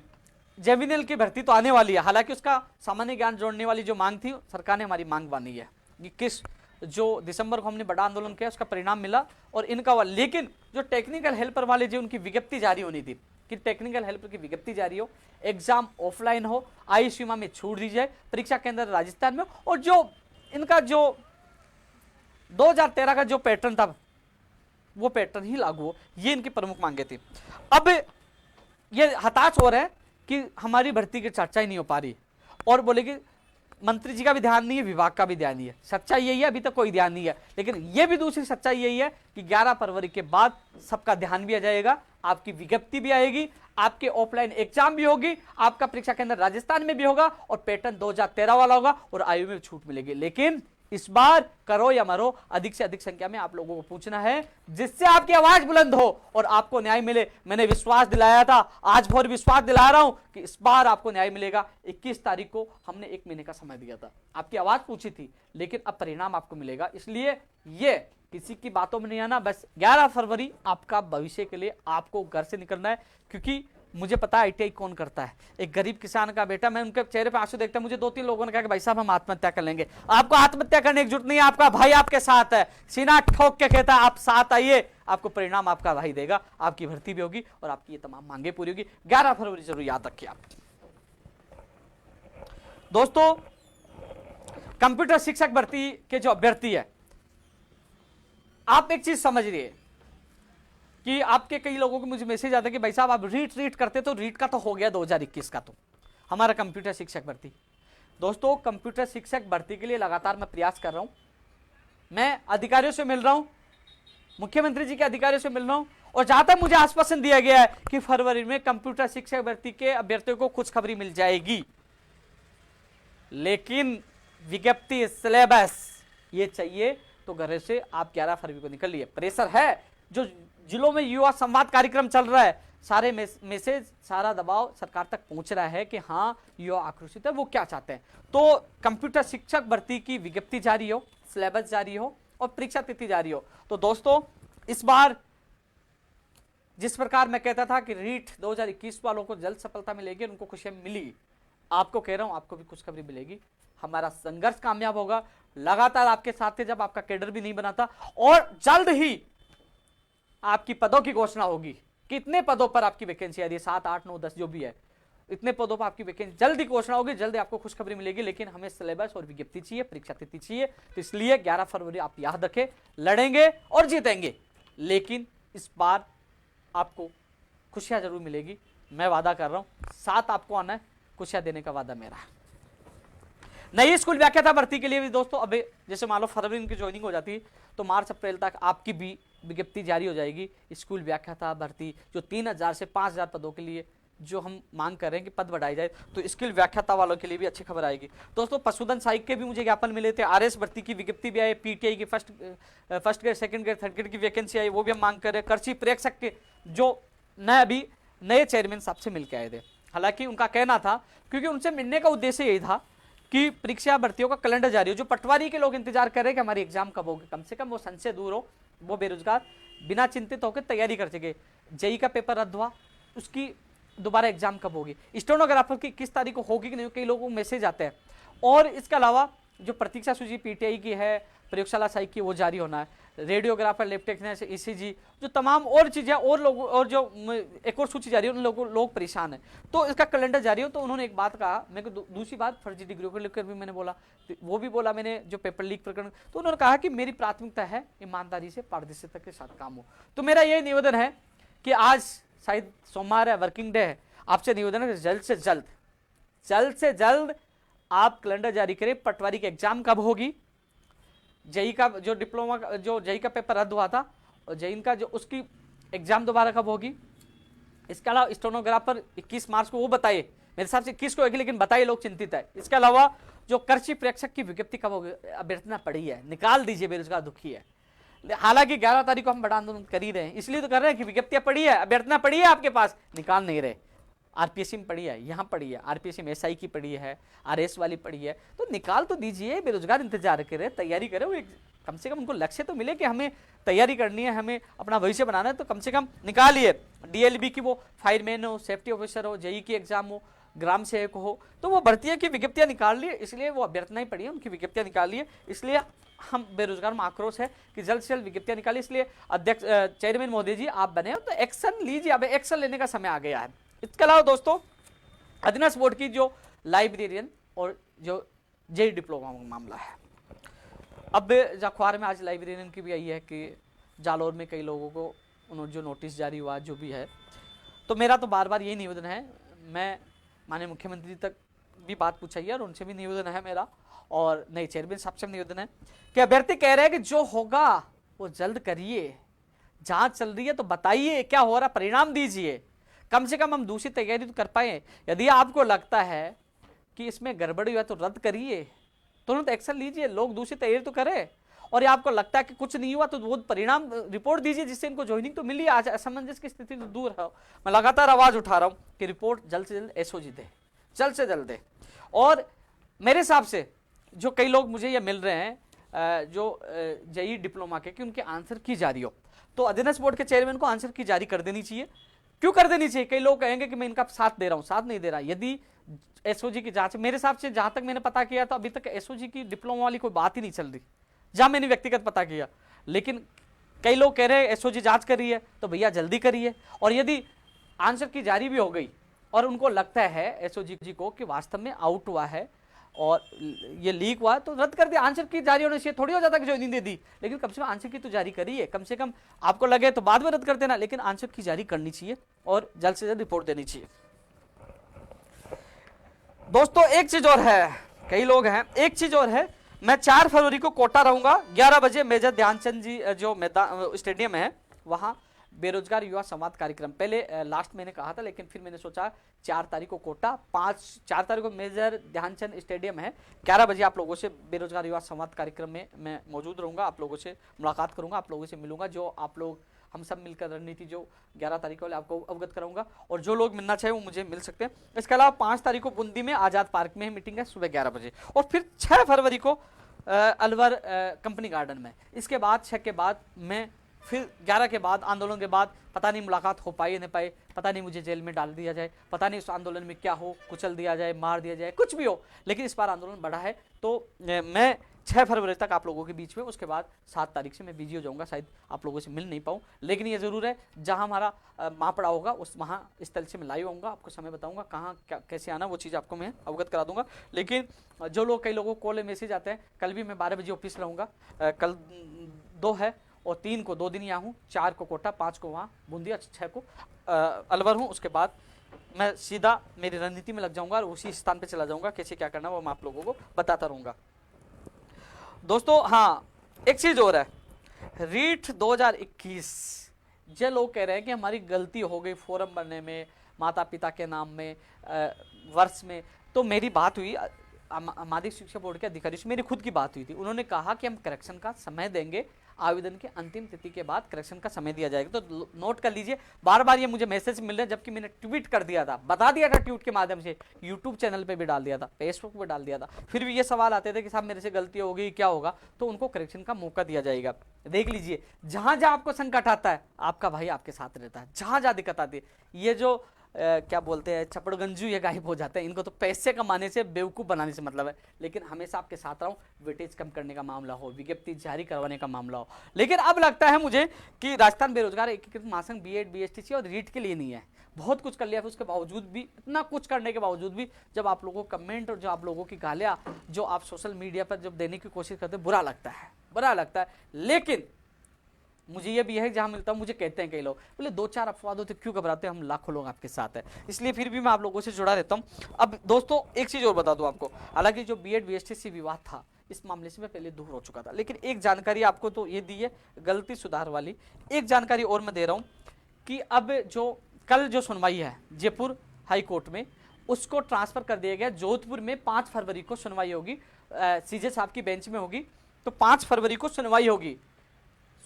जेमिनल की भर्ती तो आने वाली है, हालांकि उसका सामान्य ज्ञान जोड़ने वाली जो मांग थी, सरकार ने हमारी मांग मानी है कि किस जो दिसंबर को हमने बड़ा आंदोलन किया, उसका परिणाम मिला और इनका, लेकिन जो टेक्निकल हेल्पर वाले जो उनकी विज्ञप्ति जारी होनी थी कि टेक्निकल हेल्पर की विज्ञप्ति जारी हो, एग्जाम ऑफलाइन हो, आयु सीमा में छूट दी जाए, परीक्षा केंद्र राजस्थान में, और जो इनका जो 2013 का जो पैटर्न था वो पैटर्न ही लागू हो, ये इनकी प्रमुख मांगे थी। अब ये हताश हो रहे हैं कि हमारी भर्ती की चर्चा ही नहीं हो पा रही, और बोले कि मंत्री जी का भी ध्यान नहीं है, विभाग का भी ध्यान नहीं है। सच्चाई यही है, अभी तक कोई ध्यान नहीं है, लेकिन यह भी दूसरी सच्चाई यही है कि 11 फरवरी के बाद सबका ध्यान भी आ जाएगा, आपकी विज्ञप्ति भी आएगी, आपके ऑफलाइन एग्जाम भी होगी, आपका परीक्षा केंद्र राजस्थान में भी होगा और पैटर्न 2013 वाला होगा और आयु में छूट मिलेगी। लेकिन इस बार करो या मरो, अधिक से अधिक संख्या में आप लोगों को पूछना है, जिससे आपकी आवाज बुलंद हो और आपको न्याय मिले। मैंने विश्वास दिलाया था, आज फिर विश्वास दिला रहा हूं कि इस बार आपको न्याय मिलेगा। 21 तारीख को हमने 1 महीने का समय दिया था, आपकी आवाज पूछी थी, लेकिन अब परिणाम आपको मिलेगा। इसलिए ये किसी की बातों में नहीं आना, बस 11 फरवरी आपका भविष्य के लिए आपको घर से निकलना है, क्योंकि मुझे पता है ITI कौन करता है। एक गरीब किसान का बेटा, मैं उनके चेहरे पे आंसू देखता, मुझे 2-3 लोगों ने कहा कि भाई साहब हम आत्महत्या कर लेंगे। आपको आत्महत्या करने की जरूरत नहीं है, आपका भाई आपके साथ है, सीना ठोक के कहता है आप साथ आइए, आपको परिणाम आपका भाई देगा, आपकी भर्ती भी होगी और आपकी ये तमाम मांगे पूरी होगी। 11 फरवरी जरूर याद रखिए आप। दोस्तों कंप्यूटर शिक्षक भर्ती के जो अभ्यर्थी है, आप एक चीज समझिए कि आपके कई लोगों को मुझे मैसेज आता है कि भाई साहब आप रीट करते, तो रीट का तो हो गया 2021 का, तो हमारा कंप्यूटर शिक्षक भर्ती। दोस्तों, कंप्यूटर शिक्षक भर्ती के लिए लगातार मैं प्रयास कर रहा हूं, मैं अधिकारियों से मिल रहा हूं, मुख्यमंत्री जी के अधिकारियों से मिल रहा हूं, और जहां तक मुझे आश्वासन दिया गया है कि फरवरी में कंप्यूटर शिक्षक भर्ती के अभ्यर्थियों को खुशखबरी मिल जाएगी। लेकिन विज्ञप्ति, सिलेबस ये चाहिए, तो घर से आप 11 फरवरी को निकलिए। प्रेशर है, जो जिलों में युवा संवाद कार्यक्रम चल रहा है, सारे मैसेज, सारा दबाव सरकार तक पहुंच रहा है कि हाँ युवा आक्रोशित है, वो क्या चाहते हैं। तो कंप्यूटर शिक्षक भर्ती की विज्ञप्ति जारी हो, सिलेबस जारी हो और परीक्षा तिथि जारी हो। तो दोस्तों, इस बार जिस प्रकार मैं कहता था कि रीट 2021 वालों को जल्द सफलता मिलेगी, उनको खुशियां मिली, आपको कह रहा हूं आपको भी खुशखबरी मिलेगी। हमारा संघर्ष कामयाब होगा, लगातार आपके साथ थे जब आपका कैडर भी नहीं बना था, और जल्द ही आपकी पदों की घोषणा होगी। कितने पदों पर आपकी वैकेंसी आ रही है, 7, 8, 9, 10 जो भी है, इतने पदों पर आपकी वैकेंसी जल्द ही घोषणा होगी, जल्द ही आपको खुशखबरी मिलेगी। लेकिन हमें सिलेबस और विज्ञप्ति चाहिए, परीक्षा तिथि चाहिए। तो इसलिए 11 फरवरी आप याद रखें, लड़ेंगे और जीतेंगे, लेकिन इस बार आपको खुशियां जरूर मिलेगी, मैं वादा कर रहा हूं। साथ आपको आना है, खुशियां देने का वादा मेरा है। नई स्कूल व्याख्याता भर्ती के लिए भी दोस्तों, अब जैसे मान लो फरवरी उनकी ज्वाइनिंग हो जाती है, तो मार्च अप्रैल तक आपकी भी विज्ञप्ति जारी हो जाएगी। स्कूल व्याख्याता भर्ती जो 3000 से 5000 पदों के लिए जो हम मांग कर रहे हैं कि पद बढ़ाई जाए, तो स्किल व्याख्याता वालों के लिए भी अच्छी खबर आएगी। दोस्तों, पशुधन सहायक के भी मुझे ज्ञापन मिले थे, आरएस भर्ती की विज्ञप्ति भी आई, पीटीआई की first grade, second grade, third grade की वैकेंसी आई, वो भी हम मांग कर रहे हैं। कृषि प्रेक्षक के जो अभी नए चेयरमैन साहब से मिलकर आए थे, हालांकि उनका कहना था, क्योंकि उनसे मिलने का उद्देश्य यही था कि परीक्षा भर्तियों का कैलेंडर जारी हो। जो पटवारी के लोग इंतजार कर रहे हैं कि हमारी एग्जाम कब होगी, कम से कम वो संशय दूर हो, वो बेरोजगार बिना चिंतित होकर तैयारी कर सके। जेई का पेपर रद्द हुआ, उसकी दोबारा एग्जाम कब होगी, स्टेनोग्राफर की किस तारीख को होगी कि नहीं, कई लोगों को मैसेज आते हैं। और इसके अलावा जो प्रतीक्षा सूची पीटीआई की है, प्रयोगशाला सहायक की, वो जारी होना है। रेडियोग्राफर, लैब टेक्नीशियन, ईसीजी, जो तमाम और चीजें और लोग, और जो एक और सूची जारी है, उन लोग परेशान है। तो इसका कैलेंडर जारी हो। तो उन्होंने एक बात कहा, मेरे को दूसरी बात फर्जी डिग्रियों को लेकर भी मैंने बोला, वो भी बोला मैंने, जो पेपर लीक प्रकरण, तो उन्होंने कहा कि मेरी प्राथमिकता है ईमानदारी से, पारदर्शिता के साथ काम हो। तो मेरा यही निवेदन है कि आज शायद सोमवार है, वर्किंग डे है, आपसे निवेदन है जल्द से जल्द आप कैलेंडर जारी करें। पटवारी की एग्जाम कब होगी, जेई का जो डिप्लोमा, जो जेई का पेपर रद्द हुआ था, और जेई का जो उसकी एग्जाम दोबारा कब होगी। इसके अलावा स्टेनोग्राफर 21 मार्च को, वो बताइए, मेरे हिसाब से 21 को होगी, लेकिन बताइए, लोग चिंतित है। इसके अलावा जो कृषि प्रेक्षक की विज्ञप्ति कब होगी, अभ्यर्थना पड़ी है, निकाल दीजिए, बेरोजगार दुखी है। हालांकि 11 तारीख को हम बड़ा आंदोलन कर ही रहे हैं, इसलिए तो कर रहे हैं कि विज्ञप्तियां पड़ी है, अभ्यर्थना पड़ी है आपके पास, निकाल नहीं रहे। आरपीएससी में पड़ी है, यहाँ पड़ी है, आरपीएससी में एसआई की पड़ी है, आरएस वाली पड़ी है, तो निकाल तो दीजिए। बेरोजगार इंतजार करे, तैयारी करे, वो कम से कम उनको लक्ष्य तो मिले कि हमें तैयारी करनी है, हमें अपना भविष्य बनाना है, तो कम से कम निकालिए। डीएलबी की वो फायरमैन हो, सेफ्टी ऑफिसर हो, जेई की एग्जाम हो, ग्राम सेवक हो, तो वो भर्तियों की विज्ञप्तियां निकाल लिए, इसलिए वो अभ्यर्थनाएं पड़ी है, उनकी विज्ञप्तियां निकालिए। इसलिए हम बेरोजगार में आक्रोश है कि जल्द से जल्द विज्ञप्तियां निकालिए। इसलिए अध्यक्ष चेयरमैन मोदी जी आप बने हो, तो एक्शन लीजिए, अब एक्शन लेने का समय आ गया है। इसके अलावा दोस्तों, अधीनस्थ बोर्ड की जो लाइब्रेरियन और जो जेई डिप्लोमा मामला है, अब अखबार में आज लाइब्रेरियन की भी आई है कि जालौर में कई लोगों को उन्होंने जो नोटिस जारी हुआ, जो भी है, तो मेरा तो बार बार यही निवेदन है, मैं माननीय मुख्यमंत्री तक भी बात पूछाई है और उनसे भी निवेदन है मेरा, और नए चेयरमैन साहब से निवेदन है कि अभ्यर्थी कह रहे हैं कि जो होगा वो जल्द करिए, जांच चल रही है तो बताइए क्या हो रहा, परिणाम दीजिए, कम से कम हम दूसरी तैयारी तो कर पाए। यदि आपको लगता है कि इसमें गड़बड़ी हुआ तो रद्द करिए, तुरंत एक्शन लीजिए, लोग दूसरी तैयारी तो करें। और ये आपको लगता है कि कुछ नहीं हुआ तो वो परिणाम रिपोर्ट दीजिए, जिससे इनको ज्वाइनिंग तो मिली। आज असमंजस की स्थिति तो दूर है, मैं लगातार आवाज उठा रहा हूं कि रिपोर्ट जल्द से जल्द एसओजी दे, जल्द से जल्द दे। और मेरे हिसाब से जो कई लोग मुझे ये मिल रहे हैं जो जेई डिप्लोमा के, कि उनके आंसर की जारी हो, तो अधीनस्थ बोर्ड के चेयरमैन को आंसर की जारी कर देनी चाहिए। क्यों कर देनी चाहिए? कई लोग कहेंगे कि मैं इनका साथ दे रहा हूं, साथ नहीं दे रहा। यदि एसओजी की जांच, मेरे हिसाब से जहां तक मैंने पता किया तो अभी तक एसओजी की डिप्लोमा वाली कोई बात ही नहीं चल रही, जहां मैंने व्यक्तिगत पता किया। लेकिन कई लोग कह रहे हैं एसओजी जांच कर रही है, तो भैया जल्दी करिए। और यदि आंसर की जारी भी हो गई और उनको लगता है एसओजी को कि वास्तव में आउट हुआ है, और ये लीक हुआ तो रद्द कर दिया। आंसर की जारी होने से थोड़ी हो जाता कि ज्वाइनिंग दे दी, लेकिन कम से कम आंसर की तो जारी करी है। कम से कम आपको लगे तो बाद में रद्द कर देना, लेकिन आंसर की जारी करनी चाहिए और जल्द से जल्द रिपोर्ट देनी चाहिए। दोस्तों एक चीज और है, कई लोग हैं, एक चीज और है, मैं 4 फरवरी को कोटा रहूंगा 11 बजे मेजर ध्यानचंद जी जो मैदान स्टेडियम है वहां बेरोजगार युवा संवाद कार्यक्रम। पहले लास्ट मैंने कहा था, लेकिन फिर मैंने सोचा 4 तारीख को कोटा, 4 तारीख को मेजर ध्यानचंद स्टेडियम है, 11 बजे आप लोगों से बेरोजगार युवा संवाद कार्यक्रम में मैं मौजूद रहूंगा, आप लोगों से मुलाकात करूंगा, आप लोगों से मिलूंगा, जो आप लोग हम सब मिलकर रणनीति जो 11 तारीख को आपको अवगत कराऊंगा, और जो लोग मिलना चाहे वो मुझे मिल सकते हैं। इसके अलावा 5 तारीख को बूंदी में आजाद पार्क में मीटिंग है सुबह 11 बजे, और फिर 6 फरवरी को अलवर कंपनी गार्डन में। इसके बाद 6 के बाद मैं फिर 11 के बाद आंदोलन के बाद पता नहीं मुलाकात हो पाई नहीं पाई, पता नहीं मुझे जेल में डाल दिया जाए, पता नहीं उस आंदोलन में क्या हो, कुचल दिया जाए, मार दिया जाए, कुछ भी हो, लेकिन इस बार आंदोलन बढ़ा है। तो मैं 6 फरवरी तक आप लोगों के बीच में, उसके बाद 7 तारीख से मैं बिजी हो जाऊंगा, शायद आप लोगों से मिल नहीं पाऊँ, लेकिन ये जरूर है जहां हमारा पड़ा होगा उस वहां स्थल से मैं लाइव आऊँगा, आपको समय बताऊंगा कहाँ कैसे आना, वो चीज़ आपको मैं अवगत करा दूंगा। लेकिन जो लोग, कई लोगों को कॉल मैसेज आते हैं, कल भी मैं 12 बजे ऑफिस रहूँगा, कल 2 है और 3 को 2 दिन यहाँ हूँ, 4 को कोटा, 5 को वहाँ बूंदिया, 6 को अलवर हूँ। उसके बाद मैं सीधा मेरी रणनीति में लग जाऊंगा और उसी स्थान पे चला जाऊंगा, कैसे क्या करना वो मैं आप लोगों को बताता रहूंगा। दोस्तों हाँ एक चीज और है, रीट 2021 जो लोग कह रहे हैं कि हमारी गलती हो गई फॉर्म भरने में, माता पिता के नाम में, वर्ष में, तो मेरी बात हुई माध्यमिक शिक्षा बोर्ड के अधिकारी से, मेरी खुद की बात हुई थी, उन्होंने कहा कि हम करेक्शन का समय देंगे, आवेदन के अंतिम तिथि के बाद करेक्शन का समय दिया जाएगा। तो नोट कर लीजिए, बार बार ये मुझे मैसेज मिल रहे हैं, जबकि मैंने ट्वीट कर दिया था, बता दिया था ट्वीट के माध्यम से, यूट्यूब चैनल पे भी डाल दिया था, फेसबुक पे डाल दिया था, फिर भी ये सवाल आते थे कि साहब मेरे से गलती हो गई, क्या होगा, तो उनको करेक्शन का मौका दिया जाएगा। देख लीजिए, जहां जहां आपको संकट आता है आपका भाई आपके साथ रहता है, जहां जहां दिक्कत आती है, ये जो क्या बोलते हैं चपड़गंजू, ये गायब हो जाते हैं, इनको तो पैसे कमाने से, बेवकूफ़ बनाने से मतलब है, लेकिन हमेशा आपके साथ रहूं, वेटेज कम करने का मामला हो, विज्ञप्ति जारी करवाने का मामला हो। लेकिन अब लगता है मुझे कि राजस्थान बेरोजगार एकीकृत महासंघ बीएड बीएसटीसी और रीट के लिए नहीं है, बहुत कुछ कर लिया, फिर उसके बावजूद भी, इतना कुछ करने के बावजूद भी, जब आप लोगों को कमेंट और जो आप लोगों की गालियाँ जो आप सोशल मीडिया पर जब देने की कोशिश करते हैं, बुरा लगता है, बुरा लगता है। लेकिन मुझे ये भी है, जहां मिलता हूं मुझे कहते हैं कई लोग, बोले 2-4 अपवादों से क्यों घबराते हैं, हम लाखों लोग आपके साथ हैं, इसलिए फिर भी मैं आप लोगों से जुड़ा रहता हूं। अब दोस्तों एक चीज और बता दूं आपको, हालांकि जो बीएड बीएसटीसी विवाद था, इस मामले से मैं पहले दूर हो चुका था, लेकिन एक जानकारी आपको तो ये दी है गलती सुधार वाली, एक जानकारी और मैं दे रहा हूं कि अब जो कल जो सुनवाई है जयपुर हाई कोर्ट में, उसको ट्रांसफर कर दिया गया जोधपुर में। 5 फरवरी को सुनवाई होगी, सीजे साहब की बेंच में होगी, तो 5 फरवरी को सुनवाई होगी।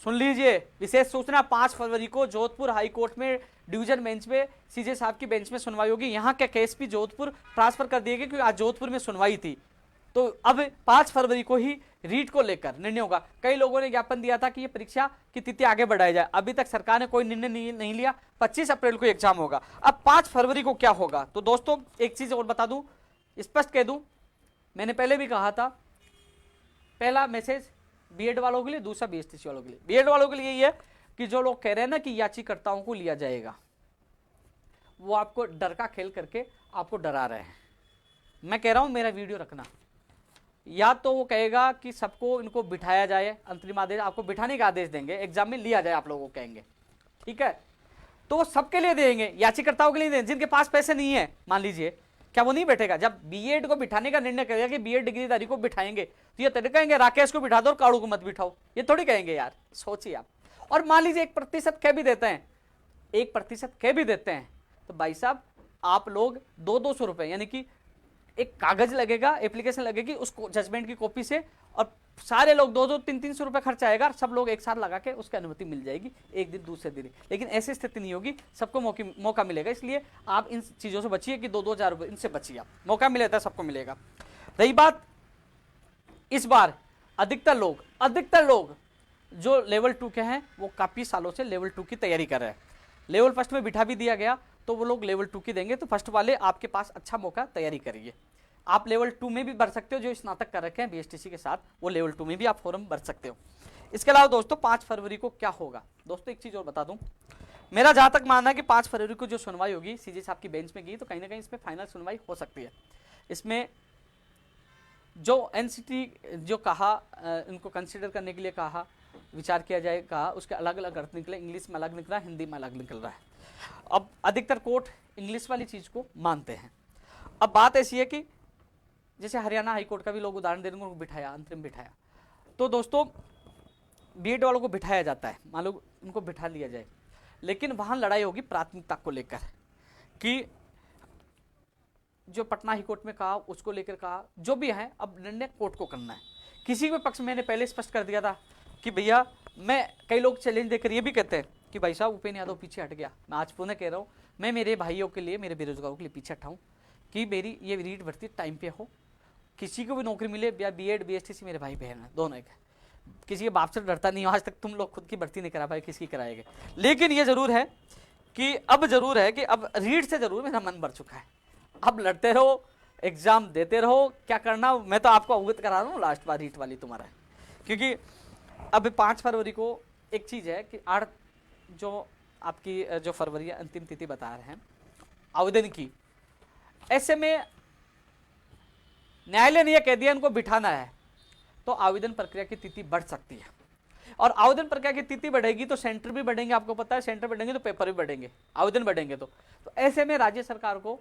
सुन लीजिए, विशेष सूचना, 5 फरवरी को जोधपुर हाई कोर्ट में डिवीजन बेंच में सीजे साहब की बेंच में सुनवाई होगी। यहाँ के केस भी जोधपुर ट्रांसफर कर दिए गए क्योंकि आज जोधपुर में सुनवाई थी, तो अब 5 फरवरी को ही रीट को लेकर निर्णय होगा। कई लोगों ने ज्ञापन दिया था कि ये परीक्षा की तिथि आगे बढ़ाई जाए, अभी तक सरकार ने कोई निर्णय नहीं लिया। 25 अप्रैल को एग्जाम होगा, अब 5 फरवरी को क्या होगा। तो दोस्तों एक चीज और बता दूं, स्पष्ट कह दूं, मैंने पहले भी कहा था, पहला मैसेज बीएड वालों के लिए, दूसरा बीएसटीसी वालों के लिए। बीएड वालों के लिए यही है कि जो लोग कह रहे हैं ना कि याचिकाकर्ताओं को लिया जाएगा, वो आपको डर का खेल करके आपको डरा रहे हैं। मैं कह रहा हूं मेरा वीडियो रखना, या तो वो कहेगा कि सबको इनको बिठाया जाए, अंतरिम आदेश आपको बिठाने का आदेश देंगे, एग्जाम में लिया जाए, आप लोगों को कहेंगे, ठीक है, तो वो सबके लिए देंगे, याचिकाकर्ताओं के लिए देंगे। जिनके पास पैसे नहीं है, मान लीजिए, क्या वो नहीं बैठेगा? जब बीएड को बिठाने का निर्णय करेगा कि बीएड डिग्रीधारी को बिठाएंगे, तो ये तरीका कहेंगे राकेश को बिठा दो और काड़ू को मत बिठाओ, ये थोड़ी कहेंगे यार, सोचिए आप। और मान लीजिए 1% कह भी देते हैं, 1% कह भी देते हैं, तो भाई साहब आप लोग 200-200 रुपए, यानी कि एक कागज लगेगा, एप्लीकेशन लगेगी, उस जजमेंट की कॉपी से, और सारे लोग 200-300 रुपए खर्च आएगा, सब लोग एक साथ लगा के उसकी अनुमति मिल जाएगी, एक दिन दूसरे दिन। लेकिन ऐसी स्थिति नहीं होगी, सबको मौका मिलेगा, इसलिए आप इन चीजों से बचिए कि 2-2 हजार रुपए इनसे बचिए, आप मौका मिलेगा तो सबको मिलेगा। रही बात इस बार, अधिकतर लोग जो लेवल 2 के हैं वो काफी सालों से लेवल 2 की तैयारी कर रहे हैं। लेवल फर्स्ट में बिठा भी दिया गया, तो वो लोग लेवल 2 की देंगे, तो फर्स्ट वाले आपके पास अच्छा मौका, तैयारी करिए। आप लेवल 2 में भी भर सकते हो, जो स्नातक कर रखे हैं बीएसटीसी के साथ, वो लेवल 2 में भी आप फॉर्म भर सकते हो। इसके अलावा दोस्तों 5 फरवरी को क्या होगा, दोस्तों एक चीज और बता दूं, मेरा जहां तक मानना है कि 5 फरवरी को जो सुनवाई होगी सीजे साहब की बेंच में की, तो कहीं ना कहीं इसमें फाइनल सुनवाई हो सकती है। इसमें जो एनसीटी जो कहा, इनको कंसिडर करने के लिए कहा, विचार किया जाए कहा, उसके अलग अलग अर्थ निकले। इंग्लिश में अलग निकल रहा है, हिंदी में अलग निकल रहा है। अब अधिकतर कोर्ट इंग्लिश वाली चीज को मानते हैं। अब बात ऐसी है कि जैसे हरियाणा हाईकोर्ट का भी लोग उदाहरण दे रहे हैं, उनको बिठाया, अंतरिम बिठाया। तो दोस्तों बीएड वालों को बिठाया जाता है, मान लो उनको बिठा लिया जाए, लेकिन वहां लड़ाई होगी प्राथमिकता को लेकर कि जो पटना हाईकोर्ट में कहा उसको लेकर कहा, जो भी है अब निर्णय कोर्ट को करना है। किसी भी पक्ष मैंने पहले स्पष्ट कर दिया था कि भैया, मैं कई लोग चैलेंज देकर ये भी कहते हैं कि भाई साहब उपेंद्र यादव पीछे हट गया। मैं आज पुनः कह रहा हूँ, मैं मेरे भाइयों के लिए, मेरे बेरोजगारों के लिए पीछे हटाऊँ कि मेरी ये रीट भर्ती टाइम पे हो, किसी को भी नौकरी मिले, या बीएड बीएसटीसी मेरे भाई बहन है दोनों एक, किसी के बाप से डरता नहीं। आज तक तुम लोग खुद की भर्ती नहीं करा पाए, किसकी कराएंगे। लेकिन ये जरूर है कि अब रीट से जरूर मेरा मन भर चुका है। अब लड़ते रहो, एग्जाम देते रहो, क्या करना मैं तो आपको अवगत करा रहा हूँ लास्ट बार रीट वाली तुम्हारा। क्योंकि अब 5 फरवरी को एक चीज है कि जो आपकी जो फरवरी अंतिम तिथि बता रहे हैं आवेदन की, ऐसे में न्यायालय ने यह कह दिया इनको बिठाना है, तो आवेदन प्रक्रिया की तिथि बढ़ सकती है। और आवेदन प्रक्रिया की तिथि बढ़ेगी तो सेंटर भी बढ़ेंगे, आपको पता है सेंटर बढ़ेंगे तो पेपर भी बढ़ेंगे, आवेदन बढ़ेंगे। तो ऐसे में राज्य सरकार को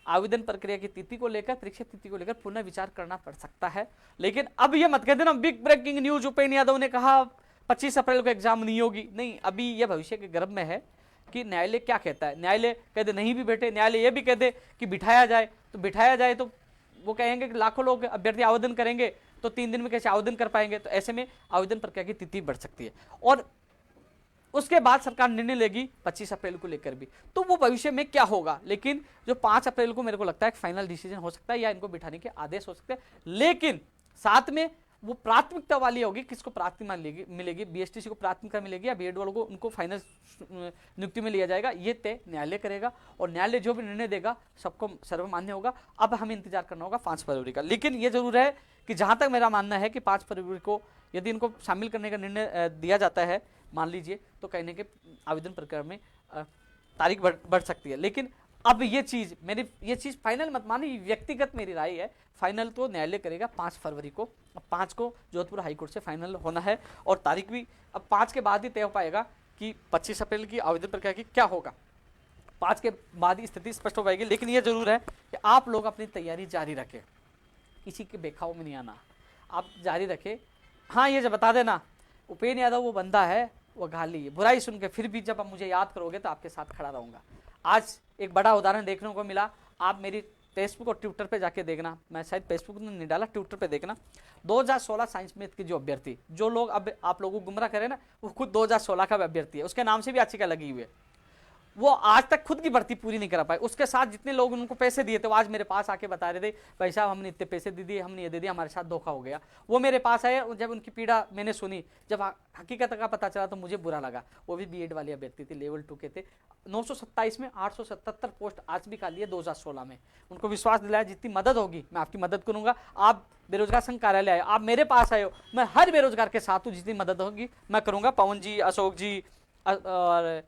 आवेदन प्रक्रिया की तिथि को लेकर, परीक्षा तिथि को लेकर पुनः विचार करना पड़ सकता है। लेकिन अब यह मत कह देना big breaking news, Upendra Yadav ने कहा 25 अप्रैल को एग्जाम नहीं होगी। नहीं, अभी यह भविष्य के गर्भ में है कि न्यायालय क्या कहता है। न्यायालय कह दे नहीं भी बैठे, न्यायालय यह भी कह दे कि बिठाया जाए, तो बिठाया जाए तो वो कहेंगे कि लाखों लोग अभ्यर्थी आवेदन करेंगे, तो 3 दिन में कैसे आवेदन कर पाएंगे। तो ऐसे में आवेदन प्रक्रिया की तिथि बढ़ सकती है। और उसके बाद सरकार निर्णय लेगी 25 अप्रैल को लेकर भी, तो वो भविष्य में क्या होगा। लेकिन जो 5 अप्रैल को मेरे को लगता है फाइनल डिसीजन हो सकता है, या इनको बिठाने के आदेश हो सकते हैं। लेकिन साथ में वो प्राथमिकता वाली होगी, किसको प्राथमिकता मिलेगी, बीएसटीसी को प्राथमिकता मिलेगी या बीएड वालों को उनको फाइनल नियुक्ति में लिया जाएगा, ये तय न्यायालय करेगा। और न्यायालय जो भी निर्णय देगा सबको सर्वमान्य होगा। अब हमें इंतजार करना होगा 5 फरवरी का। लेकिन ये जरूर है कि जहां तक मेरा मानना है कि 5 फरवरी को यदि इनको शामिल करने का निर्णय दिया जाता है, मान लीजिए, तो कहने के आवेदन प्रक्रिया में तारीख बढ़ सकती है। लेकिन अब ये चीज फाइनल मत मानो, व्यक्तिगत मेरी राय है, फाइनल तो न्यायालय करेगा 5 फरवरी को। अब 5 को जोधपुर हाईकोर्ट से फाइनल होना है, और तारीख भी अब 5 के बाद ही तय हो पाएगा कि 25 अप्रैल की आवेदन प्रक्रिया की क्या होगा। 5 के बाद ही स्थिति स्पष्ट हो पाएगी। लेकिन यह जरूर है कि आप लोग अपनी तैयारी जारी रखें, किसी के बेखाव में नहीं आना, आप जारी रखें। हाँ, ये जब बता देना उपेंद्र यादव वो बंदा है, वो गाली है, बुराई सुन के फिर भी जब आप मुझे याद करोगे तो आपके साथ खड़ा रहूंगा। आज एक बड़ा उदाहरण देखने को मिला, आप मेरी फेसबुक और ट्विटर पे जाके देखना, मैं शायद फेसबुक में नहीं डाला, ट्विटर पे देखना। 2016 साइंस मैथ की जो अभ्यर्थी, जो लोग अब आप लोगों को गुमराह करे ना, वो खुद 2016 का अभ्यर्थी है, उसके नाम से भी याचिका लगी हुई है। वो आज तक खुद की भर्ती पूरी नहीं करा पाए। उसके साथ जितने लोग उनको पैसे दिए थे, वो आज मेरे पास आके बता रहे थे, भाई साहब हमने इतने पैसे दे दिए, हमने ये दे दिया, हमारे साथ धोखा हो गया। वो मेरे पास आए, जब उनकी पीड़ा मैंने सुनी, जब हकीकत का पता चला तो मुझे बुरा लगा। वो भी बीएड वाली अभ्यर्थी थी, लेवल 2 के थे। 927 में 877 पोस्ट आज भी खाली है 2016 में। उनको विश्वास दिलाया जितनी मदद होगी मैं आपकी मदद करूंगा। आप बेरोजगार संघ कार्यालय आए, आप मेरे पास आए हो, मैं हर बेरोजगार के साथ हूँ, जितनी मदद होगी मैं करूंगा। पवन जी, अशोक जी और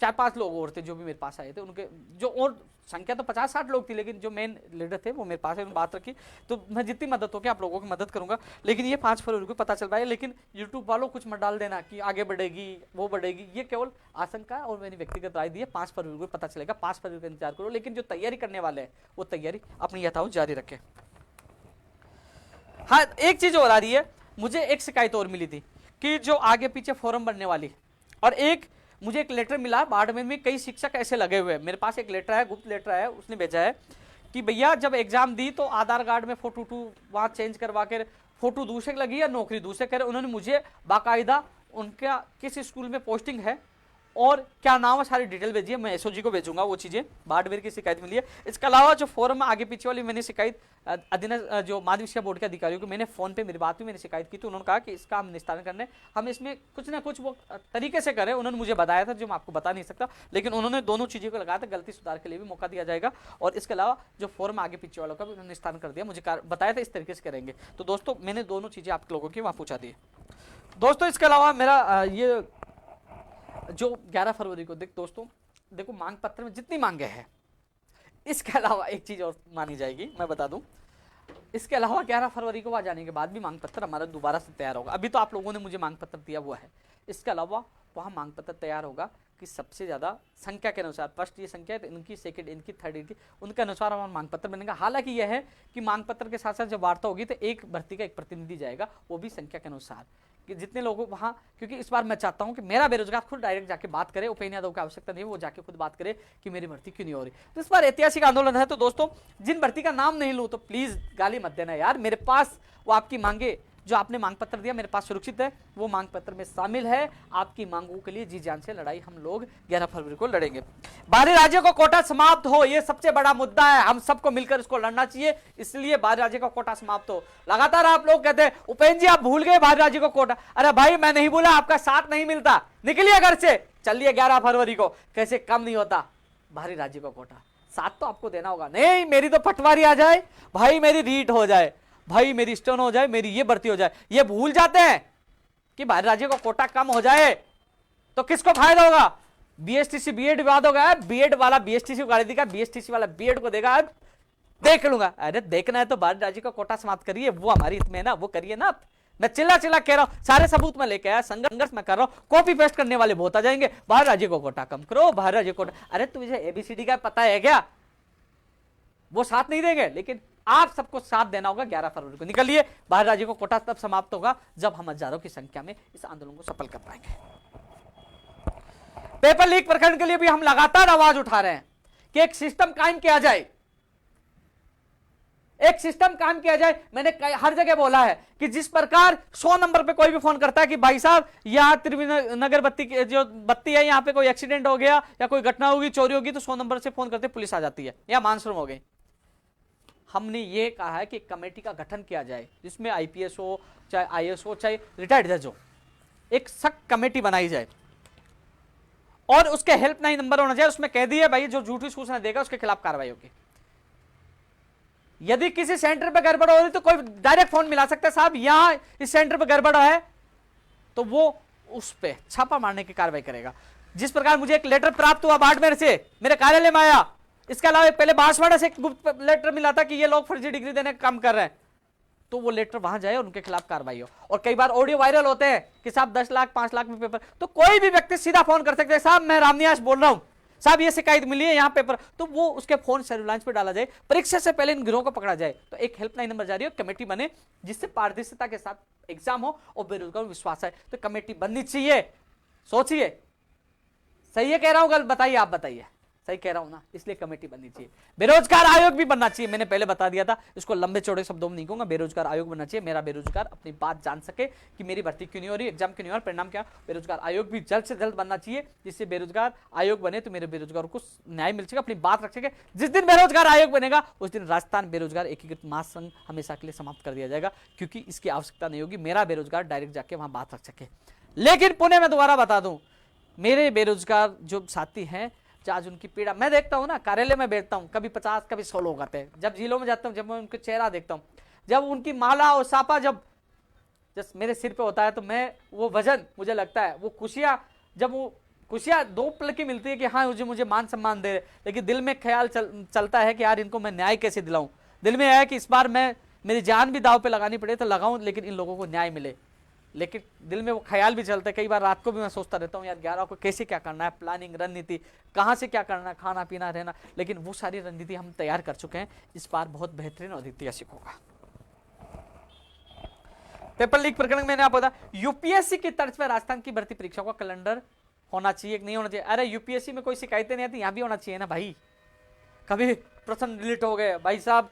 4-5 लोग और थे जो भी मेरे पास आए थे, उनके जो और संख्या तो 50-60 लोग थी, लेकिन जो मेन लीडर थे वो मेरे पास है, उन्होंने बात रखी। तो मैं जितनी मदद होगी आप लोगों की मदद करूंगा। लेकिन ये 5 फरवरी को पता चल पाएगा। लेकिन यूट्यूब वालों कुछ मत डाल देना कि आगे बढ़ेगी वो बढ़ेगी, ये केवल आशंका और मेरी व्यक्तिगत राय दी है। 5 फरवरी को पता चलेगा, 5 फरवरी का इंतजार करो। लेकिन जो तैयारी करने वाले हैं वो तैयारी अपनी यथावत जारी रखें। हाँ, एक चीज और आ रही है, मुझे एक शिकायत और मिली थी कि जो आगे पीछे फॉर्म बनने वाली, और मुझे एक लेटर मिला बाड़मेर में, कई शिक्षक ऐसे लगे हुए हैं। मेरे पास एक लेटर है, गुप्त लेटर है, उसने भेजा है कि भैया जब एग्जाम दी तो आधार कार्ड में फोटो वहाँ चेंज करवा कर फोटो दूसरे लगी या नौकरी दूसरे करे। उन्होंने मुझे बाकायदा उनका किस स्कूल में पोस्टिंग है और क्या नाम है सारी डिटेल भेजी है। मैं एसओजी को भेजूंगा वो चीजें। बाड़मेर की शिकायत मिली है। इसके अलावा जो फॉर्म आगे पीछे वाली मैंने शिकायत जो माध्यमिक शिक्षा बोर्ड के अधिकारियों को मैंने फोन पे मेरी बात हुई, मैंने शिकायत की, तो उन्होंने कहा कि इसका हम निस्तारण करने, हम इसमें कुछ ना कुछ वो तरीके से करें। उन्होंने मुझे बताया था जो मैं आपको बता नहीं सकता, लेकिन उन्होंने दोनों चीजों को लगाया था। गलती सुधार के लिए भी मौका दिया जाएगा, और इसके अलावा जो फॉर्म आगे पीछे वालों का भी उन्होंने निस्तारण कर दिया, मुझे बताया था इस तरीके से करेंगे। तो दोस्तों मैंने दोनों चीजें आप लोगों की वहां पहुंचा दी। दोस्तों इसके अलावा मेरा ये जो 11 फरवरी को दोस्तों देखो मांग पत्र में जितनी मांगे हैं, इसके अलावा एक चीज और मानी जाएगी, मैं बता दूं। इसके अलावा 11 फरवरी को वहां जाने के बाद भी मांग पत्र हमारा दोबारा से तैयार होगा। अभी तो आप लोगों ने मुझे मांग पत्र दिया हुआ है, इसके अलावा वहां मांग पत्र तैयार होगा कि सबसे ज्यादा संख्या के अनुसार, फर्स्ट ये संख्या है तो इनकी, सेकंड इनकी, थर्ड इनकी, उनके अनुसार हमारा मांग पत्र बनेगा। हालांकि यह है कि मांग पत्र के साथ साथ जब वार्ता होगी तो एक भर्ती का एक प्रतिनिधि जाएगा, वो भी संख्या के अनुसार कि जितने लोगों वहां, क्योंकि इस बार मैं चाहता हूं कि मेरा बेरोजगार खुद डायरेक्ट जाके बात करे, उपेंद्र यादव की आवश्यकता नहीं है, वो जाके खुद बात करे कि मेरी भर्ती क्यों नहीं हो रही। तो इस बार ऐतिहासिक आंदोलन है। तो दोस्तों जिन भर्ती का नाम नहीं लूं तो प्लीज गाली मत देना यार, मेरे पास वो आपकी मांगे जो आपने मांग पत्र दिया मेरे पास सुरक्षित है, वो मांग पत्र में शामिल है। आपकी मांगों के लिए जी जान से लड़ाई हम लोग 11 फरवरी को लड़ेंगे। बाहरी राज्यों का कोटा समाप्त हो, ये सबसे बड़ा मुद्दा है, हम सबको मिलकर इसको लड़ना चाहिए, इसलिए बाहरी राज्य का कोटा समाप्त हो। लगातार आप लोग कहते हैं उपेंद्र जी आप भूल गए बाहरी राज्य का कोटा। अरे भाई मैं नहीं भूला, आपका साथ नहीं मिलता, निकलिए घर से, चलिए 11 फरवरी को। कैसे कम नहीं होता बाहरी राज्य का कोटा, साथ तो आपको देना होगा। नहीं मेरी तो पटवारी आ जाए भाई, मेरी रीट हो जाए भाई, मेरी स्टोन हो जाए, मेरी ये भर्ती हो जाए, ये भूल जाते हैं कि बाहरी राज्य का कोटा कम हो जाए तो किसको फायदा होगा। बीएसटीसी बीएड विवाद हो गया, बीएड वाला बीएसटीसी को गाली देगा, बीएसटीसी वाला बीएड को देगा, देख लूंगा। अरे देखना है तो बाहरी राज्य का कोटा समाप्त करिए, वो हमारी हित में है ना, वो करिए ना। मैं चिल्ला चिल्ला कह रहा हूं, सारे सबूत में लेके आया, संघर्ष में कर रहा हूं, कॉपी पेस्ट करने वाले बहुत आ जाएंगे, बाहर राज्य को कोटा कम करो, बाहर राज्य कोटा। अरे तुझे एबीसीडी का पता है क्या, वो साथ नहीं देंगे, लेकिन आप सबको साथ देना होगा। 11 फरवरी को निकलिए, बाहर राज्य को कोटा तब समाप्त होगा जब हम हजारों की संख्या में इस आंदोलन को सफल कर पाएंगे। पेपर लीक प्रकरण के लिए भी हम लगातार आवाज उठा रहे हैं कि एक सिस्टम कायम किया जाए, एक सिस्टम कायम किया जाए। मैंने हर जगह बोला है कि जिस प्रकार 100 नंबर पे कोई भी फोन करता है कि भाई साहब यहां त्रिवेणीनगर बत्ती जो बत्ती है यहां पे कोई एक्सीडेंट हो गया या कोई घटना होगी, चोरी होगी, तो 100 नंबर से फोन करते पुलिस आ जाती है या मानसून हो गई। हमने ये कहा है कि कमेटी का गठन किया जाए जिसमें आईपीएस हो, चाहे आईएएस हो, चाहे रिटायर्ड जज हो, एक सख्त कमेटी बनाई जाए और उसके हेल्पलाइन नंबर होना चाहिए, उसमें कह दिए भाई जो झूठी सूचना देगा उसके खिलाफ कार्रवाई होगी। यदि किसी सेंटर पे गड़बड़ हो रही तो कोई डायरेक्ट फोन मिला सकता है, साहब यहां इस सेंटर पे गड़बड़ है, तो वो उस पे छापा मारने की कार्रवाई करेगा। जिस प्रकार मुझे एक लेटर प्राप्त हुआ बाड़मेर से, मेरे कार्यालय में आया, इसके अलावा पहले बांसवाड़ा से एक गुप्त लेटर मिला था कि ये लोग फर्जी डिग्री देने का काम कर रहे हैं, तो वो लेटर वहां जाए और उनके खिलाफ कार्रवाई हो। और कई बार ऑडियो वायरल होते हैं कि साहब 10 लाख 5 लाख में पेपर, तो कोई भी व्यक्ति सीधा फोन कर सकते हैं, साहब मैं रामनिवास बोल रहा हूं, साहब ये शिकायत मिली है यहाँ पेपर, तो वो उसके फोन सर्विलांस पे डाला जाए, परीक्षा से पहले इन गिरोह को पकड़ा जाए। तो एक हेल्पलाइन नंबर जारी हो, कमेटी बने जिससे पारदर्शिता के साथ एग्जाम हो और बेरोजगार को विश्वास है, तो कमेटी बननी चाहिए। सोचिए सही है कह रहा हूं गलत बताइए, आप बताइए सही कह रहा हूं ना, इसलिए कमेटी बननी चाहिए। बेरोजगार आयोग भी बनना चाहिए, मैंने पहले बता दिया था, इसको लंबे चौड़े शब्दों में नहीं कहूंगा, बेरोजगार आयोग बनना चाहिए। मेरा बेरोजगार अपनी बात जान सके कि मेरी भर्ती क्यों नहीं हो रही, एग्जाम क्यों नहीं हो रहा, परिणाम क्या। बेरोजगार आयोग भी जल्द से जल्द बनना चाहिए, जिससे बेरोजगार आयोग बने तो मेरे बेरोजगारों को न्याय मिल सके, अपनी बात रख सके। जिस दिन बेरोजगार आयोग बनेगा उस दिन राजस्थान बेरोजगार एकीकृत महासंघ हमेशा के लिए समाप्त कर दिया जाएगा, क्योंकि इसकी आवश्यकता नहीं होगी, मेरा बेरोजगार डायरेक्ट जाके वहां बात रख सके। लेकिन पुणे में दोबारा बता दूं, मेरे बेरोजगार जो साथी हैं, आज उनकी पीड़ा मैं देखता हूं ना, कार्यालय में बैठता हूं, कभी 50 कभी 100 लोग आते हैं, जब जिलों में जाता हूं, जब मैं उनके चेहरा देखता हूं, जब उनकी माला और सापा जब मेरे सिर पे होता है, तो मैं वो वजन मुझे लगता है, वो खुशियां, जब वो खुशियां 2 पल की मिलती है कि हाँ मुझे मान सम्मान दे रहे, लेकिन दिल में ख्याल चलता है कि यार इनको मैं न्याय कैसे दिलाऊं। दिल में है कि इस बार मैं मेरी जान भी दाव पे लगानी पड़े तो लगाऊं, लेकिन इन लोगों को न्याय मिले। लेकिन दिल में वो ख्याल भी चलता है, कई बार रात को भी मैं सोचता रहता हूँ यार 11 को कैसे क्या करना है, प्लानिंग रणनीति कहाँ से क्या करना है, खाना पीना रहना, लेकिन वो सारी रणनीति हम तैयार कर चुके हैं। इस बार बहुत बेहतरीन और ऐतिहासिक होगा। पेपर लीक प्रकरण मैंने आपको बताया, यूपीएससी की तर्ज पर राजस्थान की भर्ती परीक्षा का कैलेंडर होना चाहिए कि नहीं होना चाहिए। अरे यूपीएससी में कोई शिकायतें नहीं आती, यहाँ भी होना चाहिए ना भाई। कभी प्रश्न डिलीट हो गए, भाई साहब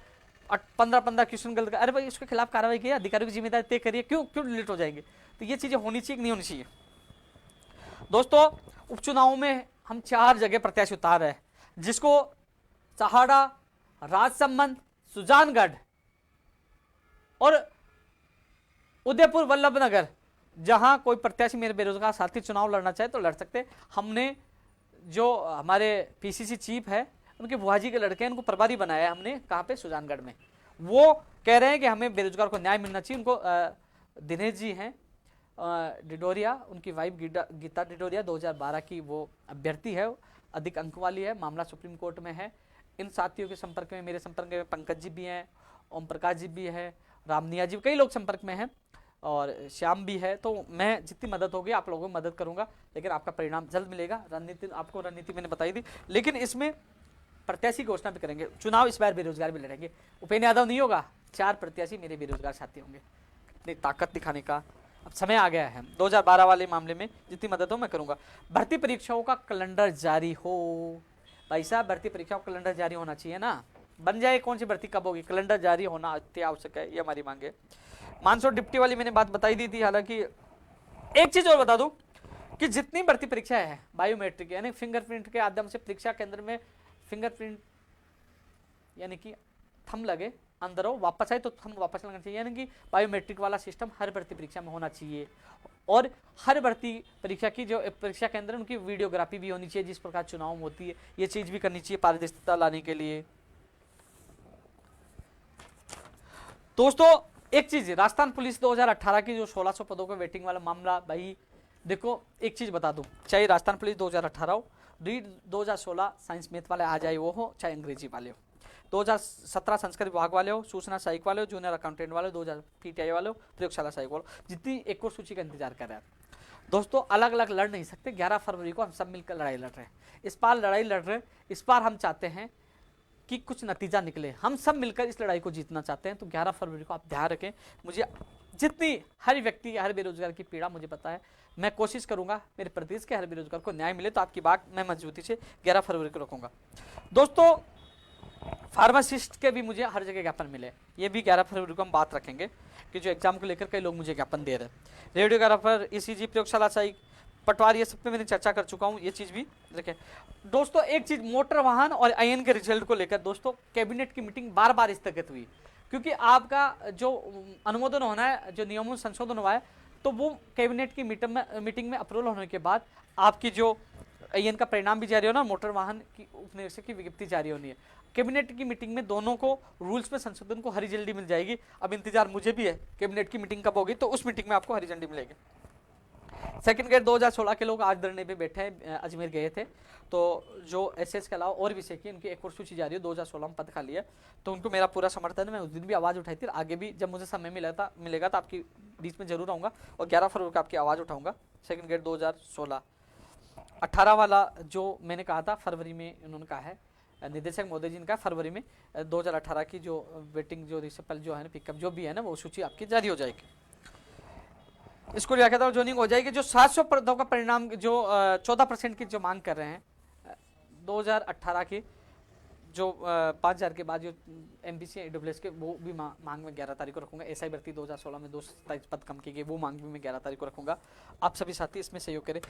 15 क्वेश्चन गलत, अरे भाई उसके खिलाफ कार्रवाई की, अधिकारियों की जिम्मेदारी तय करिए, क्यों डिलीट हो जाएंगे। तो ये चीजें होनी चाहिए कि नहीं होनी चाहिए। दोस्तों उपचुनावों में हम 4 जगह प्रत्याशी उतार रहे हैं, जिसको सहाड़ा, राजसमंद, सुजानगढ़ और उदयपुर वल्लभनगर, जहां कोई प्रत्याशी मेरे बेरोजगार साथी चुनाव लड़ना चाहे तो लड़ सकते। हमने जो हमारे पीसीसी चीफ है उनके बुआ जी के लड़के हैं, उनको प्रभारी बनाया है हमने, कहाँ पे, सुजानगढ़ में। वो कह रहे हैं कि हमें बेरोजगार को न्याय मिलना चाहिए। उनको दिनेश जी हैं डिडोरिया, उनकी वाइफ गीता डिडोरिया 2012 की वो अभ्यर्थी है, अधिक अंक वाली है, मामला सुप्रीम कोर्ट में है। इन साथियों के संपर्क में, मेरे संपर्क में पंकज जी भी हैं ओम प्रकाश जी भी है, रामनिया जी, कई लोग संपर्क में हैं और श्याम भी है। तो मैं जितनी मदद होगी आप लोगों की मदद करूंगा, लेकिन आपका परिणाम जल्द मिलेगा। रणनीति आपको रणनीति मैंने बताई थी, लेकिन इसमें प्रत्याशी घोषणा भी करेंगे। चुनाव इस बार बेरोजगार भी लड़ेंगे। उपेंद्र यादव नहीं होगा, 4 प्रत्याशी मेरे बेरोजगार साथी होंगे। इतनी ताकत दिखाने का अब समय आ गया है। 2012 वाले मामले में जितनी मदद हो मैं करूंगा। भर्ती परीक्षाओं का कैलेंडर जारी हो। भाई साहब, भर्ती परीक्षाओं का कैलेंडर जारी होना चाहिए ना। बन जाए कौन सी भर्ती कब होगी, कैलेंडर जारी होना अति आवश्यक है, ये हमारी मांग है। मानसून डिप्टी वाली मैंने बात बताई दी थी। हालांकि एक चीज और बता दूं कि जितनी भर्ती परीक्षा है बायोमेट्रिक यानी फिंगरप्रिंट के माध्यम से परीक्षा केंद्र में फिंगरप्रिंट यानी कि थंब लगे, अंदर हो वापस आए तो थंब वापस लगना चाहिए, यानी कि बायोमेट्रिक वाला सिस्टम हर भर्ती परीक्षा में होना चाहिए। और हर भर्ती परीक्षा की जो परीक्षा केंद्र उनकी वीडियोग्राफी भी होनी चाहिए, जिस प्रकार चुनाव में होती है ये चीज भी करनी चाहिए पारदर्शिता लाने के लिए। दोस्तों एक चीज, राजस्थान पुलिस 2018 की जो 1600 पदों का वेटिंग वाला मामला, भाई देखो एक चीज बता दूं, चाहे राजस्थान पुलिस 2018 हो, 2016 साइंस मैथ वाले आ जाए वो हो, चाहे अंग्रेजी वाले हो, 2017 संस्कृत विभाग वाले हो, सूचना सहायक वाले हो, जूनियर अकाउंटेंट वाले हो, 2000 पीटीआई वाले हो, प्रयोगशाला सहायक वाले हो, जितनी एक और सूची का इंतजार कर रहे हैं दोस्तों, अलग अलग लड़ नहीं सकते। 11 फरवरी को हम सब मिलकर लड़ाई लड़ रहे हैं। इस बार लड़ाई लड़ रहे हैं, इस बार हम चाहते हैं कि कुछ नतीजा निकले। हम सब मिलकर इस लड़ाई को जीतना चाहते हैं। तो 11 फरवरी को आप ध्यान रखें। मुझे जितनी हर व्यक्ति हर बेरोजगार की पीड़ा मुझे पता है, मैं कोशिश करूंगा मेरे प्रदेश के हर बेरोजगार को न्याय मिले। तो आपकी बात मैं मजबूती से 11 फरवरी को रखूंगा। दोस्तों फार्मासिस्ट के भी मुझे हर जगह ज्ञापन मिले, ये भी 11 फरवरी को हम बात रखेंगे कि जो एग्जाम को लेकर कई लोग मुझे ज्ञापन दे रहे हैं। रेडियोग्राफर, ईसीजी, प्रयोगशाला सहायक, पटवारी, ये सब पे मैंने चर्चा कर चुका हूँ, ये चीज भी देखें। दोस्तों एक चीज, मोटर वाहन और आईएन के रिजल्ट को लेकर दोस्तों कैबिनेट की मीटिंग बार बार स्थगित हुई, क्योंकि आपका जो अनुमोदन होना है, जो नियमों में संशोधन हुआ है, तो वो कैबिनेट की मीटिंग में अप्रूवल होने के बाद आपकी जो आईएन का परिणाम भी जारी होना, मोटर वाहन की उपनिरीक्षक की विज्ञप्ति जारी होनी है। कैबिनेट की मीटिंग में दोनों को रूल्स में संशोधन को हरी झंडी मिल जाएगी। अब इंतजार मुझे भी है कैबिनेट की मीटिंग कब होगी, तो उस मीटिंग में आपको हरी झंडी मिलेगी। सेकंड ग्रेड 2016 के लोग आज धरने पे बैठे हैं, अजमेर गए थे। तो जो एसएस के अलावा और विषय की इनकी एक और सूची जारी है, 2016 में पद खाली है, तो उनको मेरा पूरा समर्थन है। मैं उस दिन भी आवाज़ उठाई थी, आगे भी जब मुझे समय मिलेगा तो आपकी बीच में जरूर आऊँगा और 11 फरवरी को आपकी आवाज़ उठाऊंगा। सेकंड ग्रेड 2016 18 वाला जो मैंने कहा था फरवरी में, उन्होंने कहा है निदेशक मोदी जी ने कहा फरवरी में 2018 की जो वेटिंग जो रिसपल जो है ना, पिकअप जो भी है ना, वो सूची आपकी जारी हो जाएगी। इसको लिखा था ज्वाइनिंग हो जाएगी। जो 700 पदों का परिणाम जो 14% की जो मांग कर रहे हैं 2018 की, जो 5000 के बाद जो एमपीसी ईडब्ल्यूएस के, वो भी मांग में 11 तारीख को रखूंगा। एसआई भर्ती 2016 में 227 पद कम की गई, वो मांग भी मैं 11 तारीख को रखूंगा। आप सभी साथी इसमें सहयोग करें।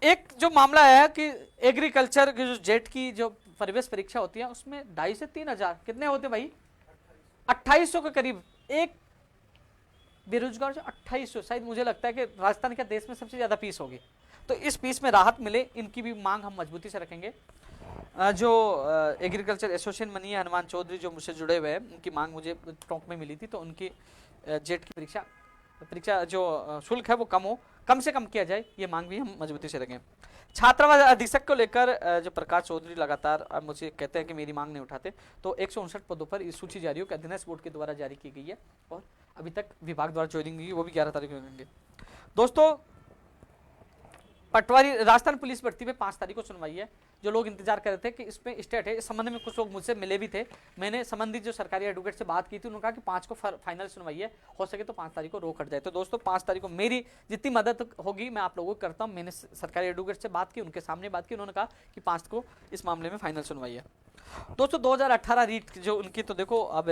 एक जो मामला है कि एग्रीकल्चर की जो जेट की जो प्रवेश परीक्षा होती है, उसमें 2,500 से 3,000 कितने होते हैं भाई, 2800 के करीब एक बेरोजगार जो 2800, शायद मुझे लगता है कि राजस्थान के देश में सबसे ज्यादा फीस होगी। तो इस फीस में राहत मिले, इनकी भी मांग हम मजबूती से रखेंगे। जो एग्रीकल्चर एसोसिएशन मनी है, हनुमान चौधरी जो मुझसे जुड़े हुए हैं, उनकी मांग मुझे टोंक में मिली थी, तो उनकी जेट की परीक्षा जो शुल्क है वो कम से कम किया जाए, ये मांग भी हम मजबूती से रखें। छात्रावास अधीक्षक को लेकर जो प्रकाश चौधरी लगातार मुझे कहते हैं कि मेरी मांग नहीं उठाते, तो 159 पदों पर इस सूची जारी हो कि अधीनस्थ बोर्ड के द्वारा जारी की गई है और अभी तक विभाग द्वारा ज्वाइनिंग हुई, वो भी 11 तारीख को होंगे। दोस्तों पटवारी राजस्थान पुलिस भर्ती पे 5 तारीख को सुनवाई है। जो लोग इंतजार कर रहे थे कि इस पे स्टेट है, इस संबंध में कुछ लोग मुझसे मिले भी थे। मैंने संबंधित जो सरकारी एडवोकेट से बात की थी, उन्होंने कहा कि 5 को फाइनल सुनवाई है, हो सके तो 5 तारीख को रोक हट जाए। तो दोस्तों 5 तारीख को मेरी जितनी मदद होगी मैं आप लोगों को करता हूँ। मैंने सरकारी एडवोकेट से बात की, उनके सामने बात की, उन्होंने कहा कि 5 को इस मामले में फाइनल सुनवाई है। दोस्तों 2018 रीट जो उनकी, तो देखो अब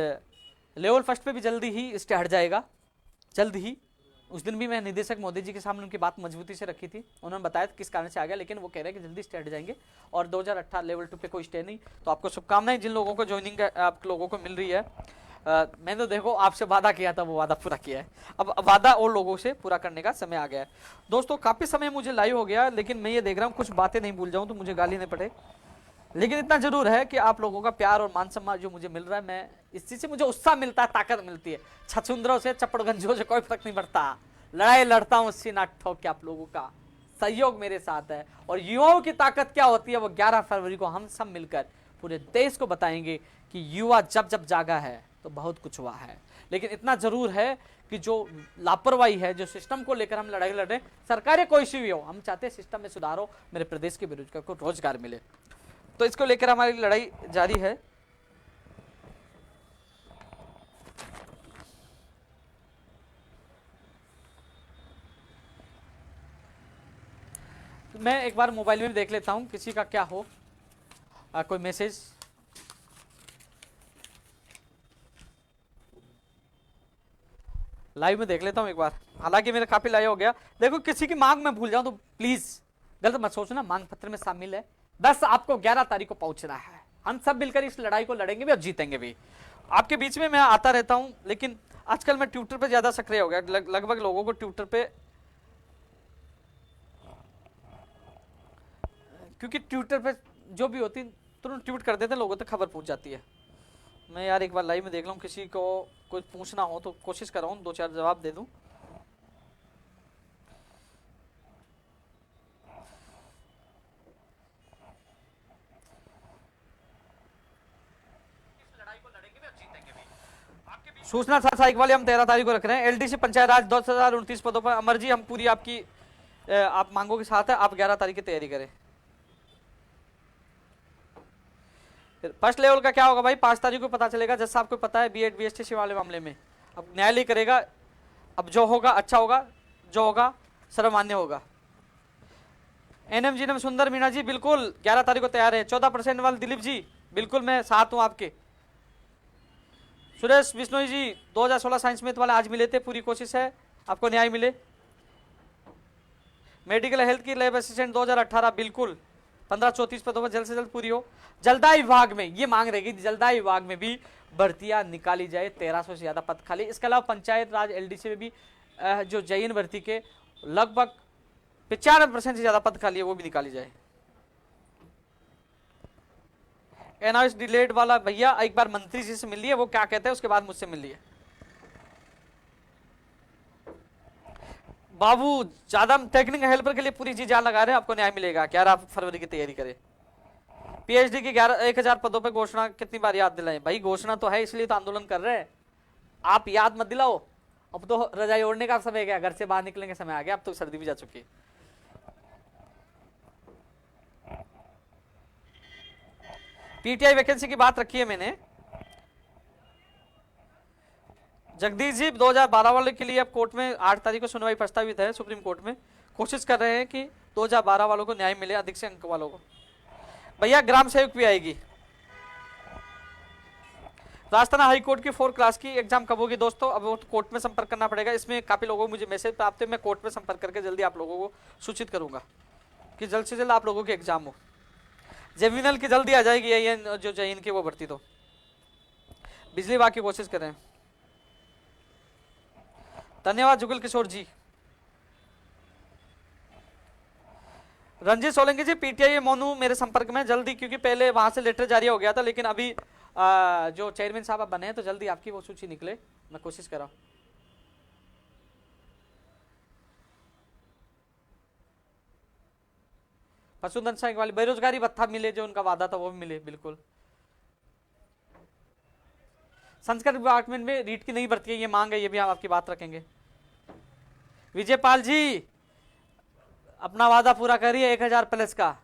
लेवल फर्स्ट पे भी जल्दी ही स्टे हट जाएगा, जल्द ही। उस दिन भी मैं निदेशक मोदी जी के सामने उनकी बात मजबूती से रखी थी, उन्होंने बताया किस कारण से आ गया, लेकिन वो कह रहे हैं कि जल्दी स्टे हट जाएंगे और 2018 लेवल 2 पे कोई स्टे नहीं। तो आपको शुभकामनाएं, जिन लोगों को ज्वाइनिंग आप लोगों को मिल रही है। मैंने तो देखो आपसे वादा किया था, वो वादा पूरा किया है, अब वादा और लोगों से पूरा करने का समय आ गया है। दोस्तों काफी समय मुझे लाइव हो गया, लेकिन मैं ये देख रहा हूँ कुछ बातें नहीं भूल जाऊँ तो मुझे गाली नहीं पड़े, लेकिन इतना जरूर है कि आप लोगों का प्यार और मान सम्मान जो मुझे मिल रहा है, मैं इस चीज से मुझे उत्साह मिलता है, ताकत मिलती है। छछुंदरों से चपड़गंजों से कोई फर्क नहीं पड़ता, लड़ाई लड़ता हूं उससे ना ठोक के। आप लोगों का सहयोग मेरे साथ है और युवाओं की ताकत क्या होती है, वो 11 फरवरी को हम सब मिलकर पूरे देश को बताएंगे कि युवा जब जब जागा है तो बहुत कुछ हुआ है। लेकिन इतना जरूर है कि जो लापरवाही है, जो सिस्टम को लेकर हम लड़ाई लड़ रहे हैं, सरकारें कोई सी भी हो, हम चाहते हैं सिस्टम में सुधार हो, मेरे प्रदेश के बेरोजगार को रोजगार मिले। तो इसको लेकर हमारी लड़ाई जारी है। मैं एक बार मोबाइल में भी देख लेता हूं किसी का क्या हो, कोई मैसेज। लाइव में देख लेता हूं एक बार, हालांकि मेरा काफी लाइव हो गया। देखो किसी की मांग में भूल जाऊं तो प्लीज गलत मत सोचना, मांग पत्र में शामिल है। बस आपको 11 तारीख को पहुंचना है, हम सब मिलकर इस लड़ाई को लड़ेंगे भी और जीतेंगे भी। आपके बीच में मैं आता रहता हूं, लेकिन आजकल मैं ट्विटर पे ज्यादा सक्रिय हो गया। लगभग लोगों को ट्विटर पे, क्योंकि ट्विटर पे जो भी होती तुरंत ट्वीट कर देते, लोगों तक खबर पहुंच जाती है। मैं यार एक बार लाइव में देख लूं, किसी को कुछ पूछना हो तो कोशिश कर रहा हूं 2-4 जवाब दे दूं। सूचना साइक वाले हम 13 तारीख को रख रहे हैं। एलडीसी पंचायत राज 10,029 पदों पर। अमर जी हम पूरी आपकी आप मांगों के साथ है, आप 11 तारीख की तैयारी करें। फर्स्ट लेवल का क्या होगा भाई, 5 तारीख को पता चलेगा। जैसा आपको पता है बीएड बीएसटी वाले मामले में अब न्यायालय करेगा। अब जो होगा अच्छा होगा, जो होगा सर्वमान्य होगा। एनएम जी ने सुंदर मीणा जी बिल्कुल 11 तारीख को तैयार है। 14% वाले दिलीप जी बिल्कुल मैं साथ हूं आपके। सुरेश बिश्नोई जी 2016 साइंस में वाले आज मिले थे, पूरी कोशिश है आपको न्याय मिले। मेडिकल हेल्थ की लैब असिस्टेंट 2018 बिल्कुल 1534 पदों पर जल्द से जल्द पूरी हो। जलदाय विभाग में ये मांग रहेगी, जलदाय विभाग में भी भर्तियां निकाली जाए, 1300 से ज्यादा पद खाली। इसके अलावा पंचायत राज एलडीसी में भी जो जैन भर्ती के लगभग 95% से ज्यादा पद खाली है, वो भी निकाली जाए। एनआईएस डिलेड वाला भैया एक बार मंत्री जी से मिल लिए, वो क्या कहते हैं उसके बाद मुझसे मिल लिए। बाबू ज्यादा टेक्निकल हेल्पर के लिए पूरी जी जान लगा रहे हैं, आपको न्याय मिलेगा। 11 फरवरी की तैयारी करें। पीएचडी की 1000 पदों पे घोषणा कितनी बार याद दिलाएं भाई, घोषणा तो है इसलिए तो आंदोलन कर रहे हैं। आप याद मत दिलाओ, अब तो रजाई ओढ़ने का समय गया, घर से बाहर निकलने का समय आ गया, अब तो सर्दी भी जा चुकी है। पीटीआई वैकेंसी की बात रखी है मैंने। जगदीश जी 2012 वाले के लिए अब कोर्ट में 8 तारीख को सुनवाई प्रस्तावित है सुप्रीम कोर्ट में। कोशिश कर रहे हैं कि 2012 वालों को न्याय मिले, अधिक से अंक वालों को। भैया ग्राम सेवक भी आएगी। राजस्थान हाई कोर्ट की 4 क्लास की एग्जाम कब होगी दोस्तों, अब वो कोर्ट में संपर्क करना पड़ेगा। इसमें काफी लोगों को मुझे मैसेज प्राप्त है, मैं कोर्ट में संपर्क करके जल्दी आप लोगों को सूचित करूंगा कि जल्द से जल्द आप लोगों की एग्जाम हो। जेमिनल की जल्दी आ जाएगी, ये जो जैन की वो भर्ती तो बिजली विभाग की कोशिश करें। धन्यवाद जुगल किशोर जी। रंजीत सोलंकी जी पीटीआई मोनू मेरे संपर्क में जल्दी, क्योंकि पहले वहां से लेटर जारी हो गया था, लेकिन अभी जो चेयरमैन साहब अब बने हैं तो जल्दी आपकी वो सूची निकले, मैं कोशिश कर रहा हूं। पशुधन संघ वाली बेरोजगारी भत्ता मिले, जो उनका वादा था वो भी मिले बिल्कुल। संस्कृत डिपार्टमेंट में रीट की नहीं भर्ती है, ये मांग है, ये भी हम आपकी बात रखेंगे। विजयपाल जी अपना वादा पूरा करिए 1000 प्लस का।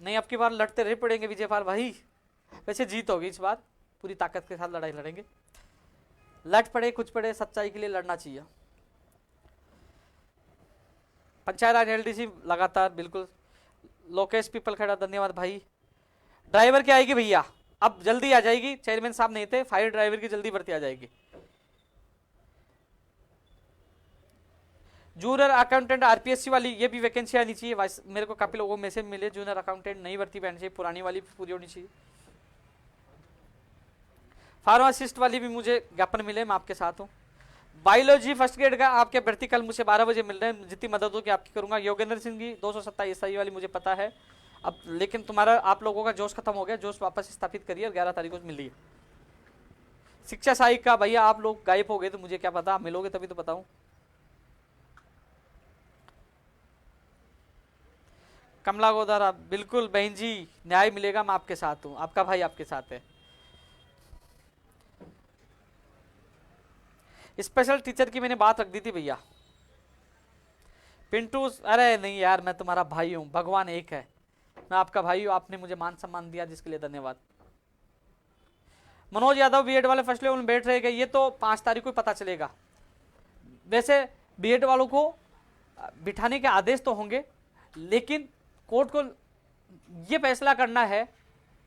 नहीं अब की बार लड़ते रह पड़ेंगे विजयपाल भाई, वैसे जीत होगी इस बार, पूरी ताकत के साथ लड़ाई लड़ेंगे। लड़ पड़े कुछ पड़े, सच्चाई के लिए लड़ना चाहिए। पंचायत राज एलडीसी लगातार बिल्कुल। लोकेश पीपल खड़ा धन्यवाद भाई। ड्राइवर की आएगी भैया, अब जल्दी आ जाएगी, चेयरमैन साहब नहीं थे, फायर ड्राइवर की जल्दी भर्ती आ जाएगी। जूनियर अकाउंटेंट आरपीएससी वाली ये भी वैकेंसी आनी चाहिए। मेरे को काफी लोगों में से मिले जूनियर अकाउंटेंट नई भर्ती बैठनी चाहिए, पुरानी वाली पूरी होनी चाहिए। फार्मासिस्ट वाली भी मुझे ज्ञापन मिले, मैं आपके साथ हूँ। बायोलॉजी फर्स्ट ग्रेड का आपके भर्ती कल मुझे 12 बजे मिल रहे हैं, जितनी मदद हो कि आपकी करूंगा। योगेंद्र सिंह की 227 SI वाली मुझे पता है अब, लेकिन तुम्हारा आप लोगों का जोश खत्म हो गया, जोश वापस स्थापित करिए और 11 तारीख को मिल रही है। शिक्षा सहायक का भैया आप लोग गायब हो गए तो मुझे क्या पता, आप मिलोगे तभी तो बताऊं। कमला गोदारा बिल्कुल बहन जी न्याय मिलेगा, मैं आपके साथ हूं, आपका भाई आपके साथ है। स्पेशल टीचर की मैंने बात रख दी थी भैया। पिंटू, अरे नहीं यार, मैं तुम्हारा भाई हूं, भगवान एक है, मैं आपका भाई हूं, आपने मुझे मान सम्मान दिया जिसके लिए धन्यवाद। मनोज यादव बीएड वाले फर्स्ट लेवल में बैठ रहे हैं, ये तो 5 तारीख को पता चलेगा। वैसे बीएड वालों को बिठाने के आदेश तो होंगे, लेकिन कोर्ट को यह फैसला करना है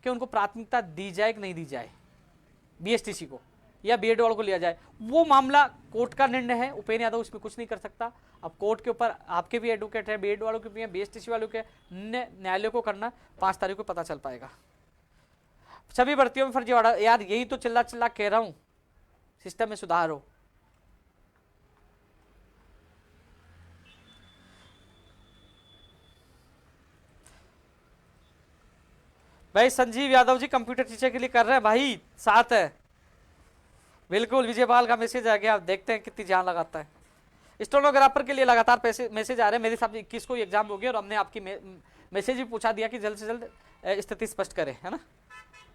कि उनको प्राथमिकता दी जाए कि नहीं दी जाए, बीएसटीसी को या बीएड वालों को लिया जाए। वो मामला कोर्ट का निर्णय है, उपेंद्र यादव इसमें कुछ नहीं कर सकता। अब कोर्ट के ऊपर आपके भी एडवोकेट है, बीएड वालों के भी हैं, बीएसटीसी वालों के, न्यायालय को करना, 5 तारीख को पता चल पाएगा। सभी भर्तियों में फर्जीवाड़ा, यार यही तो चिल्ला चिल्ला कह रहा हूं, सिस्टम में सुधार हो। भाई संजीव यादव जी कंप्यूटर टीचर के लिए कर रहे हैं भाई, साथ है बिल्कुल। विजय पाल का मैसेज आ गया, आप देखते हैं कितनी जान लगाता है। स्टेनोग्राफर के लिए लगातार मैसेज आ रहे हैं। मेरे साथ 21 को एग्जाम हो गया और हमने आपकी मैसेज भी पूछा दिया कि जल्द से जल्द स्थिति स्पष्ट करें, है ना,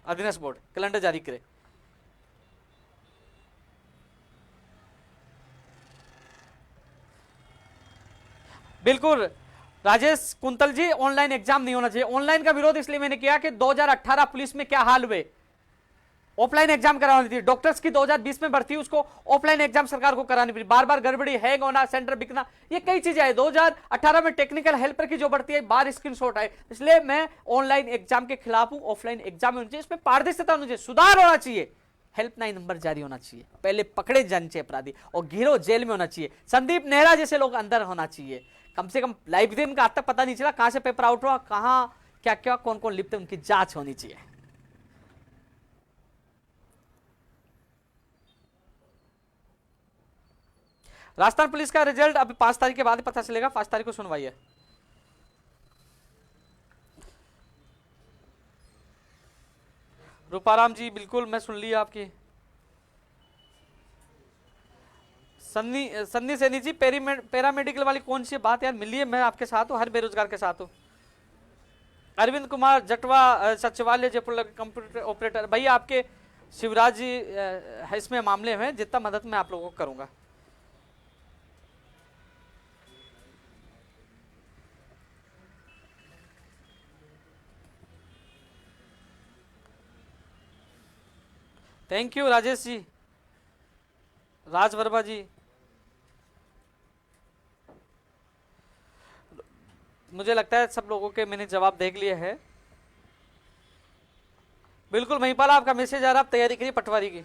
अधीनस्थ बोर्ड कैलेंडर जारी करे। बिल्कुल राजेश कुंतल जी, ऑनलाइन एग्जाम नहीं होना चाहिए। ऑनलाइन का विरोध इसलिए मैंने किया कि 2018 पुलिस में क्या हाल हुए, ऑफलाइन एग्जाम करानी थी। डॉक्टर्स की 2020 में भर्ती, उसको ऑफलाइन एग्जाम सरकार को करानी पड़ी। बार बार गड़बड़ी, हैंग होना, सेंटर बिकना, ये कई चीजें आई। 2018 में टेक्निकल हेल्पर की जो भर्ती है, बाहर स्क्रीनशॉट आए। इसलिए मैं ऑनलाइन एग्जाम के खिलाफ हूं। ऑफलाइन एग्जाम होना चाहिए, इसमें पारदर्शिता होनी चाहिए, सुधार होना चाहिए, हेल्पलाइन नंबर जारी होना चाहिए, पहले पकड़े जाने चाहिए अपराधी और गिरोह जेल में होना चाहिए। संदीप नेहरा जैसे लोग अंदर होना चाहिए, कम से कम लाइव दिन का आज तक पता नहीं चला कहां से पेपर आउट हुआ, कहां क्या क्या कौन कौन लिखते, उनकी जांच होनी चाहिए। राजस्थान पुलिस का रिजल्ट अभी 5 तारीख के बाद पता चलेगा, 5 तारीख को सुनवाई है। रूपाराम जी बिल्कुल, मैं सुन ली आपकी। सन्नी सैनी जी, पैरामेडिकल वाली कौन सी बात यार, मिलिए, मैं आपके साथ हूँ, हर बेरोजगार के साथ हूँ। अरविंद कुमार जटवा, सचिवालय जयपुर कंप्यूटर ऑपरेटर, भैया आपके शिवराज जी है इसमें मामले में, जितना मदद मैं आप लोगों को करूंगा। थैंक यू राजेश जी, राज वर्मा जी। मुझे लगता है सब लोगों के मैंने जवाब देख लिए हैं। बिल्कुल महिपाल, आपका मैसेज आ रहा, आप तैयारी करिए पटवारी की।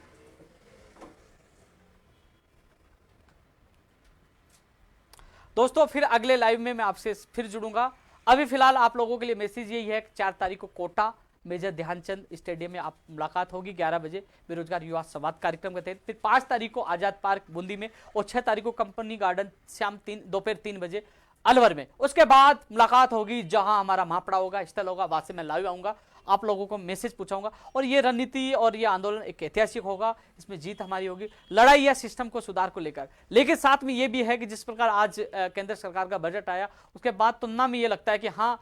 दोस्तों फिर अगले लाइव में मैं आपसे फिर जुड़ूंगा। अभी फिलहाल आप लोगों के लिए मैसेज यही है कि 4 तारीख को कोटा मेजर ध्यानचंद स्टेडियम में आप मुलाकात होगी 11 बजे बेरोजगार युवा संवाद कार्यक्रम के तहत। फिर 5 तारीख को आजाद पार्क बूंदी में और 6 तारीख को कंपनी गार्डन शाम दोपहर 3 बजे अलवर में। उसके बाद मुलाकात होगी जहां हमारा महापड़ा होगा, स्थल होगा, वहां से मैं लाइव आऊंगा, आप लोगों को मैसेज पूछाऊंगा। और ये रणनीति और ये आंदोलन एक ऐतिहासिक होगा, इसमें जीत हमारी होगी, लड़ाई या सिस्टम को सुधार को लेकर। लेकिन साथ में ये भी है कि जिस प्रकार आज केंद्र सरकार का बजट आया, उसके बाद तुलना में ये लगता है कि हाँ,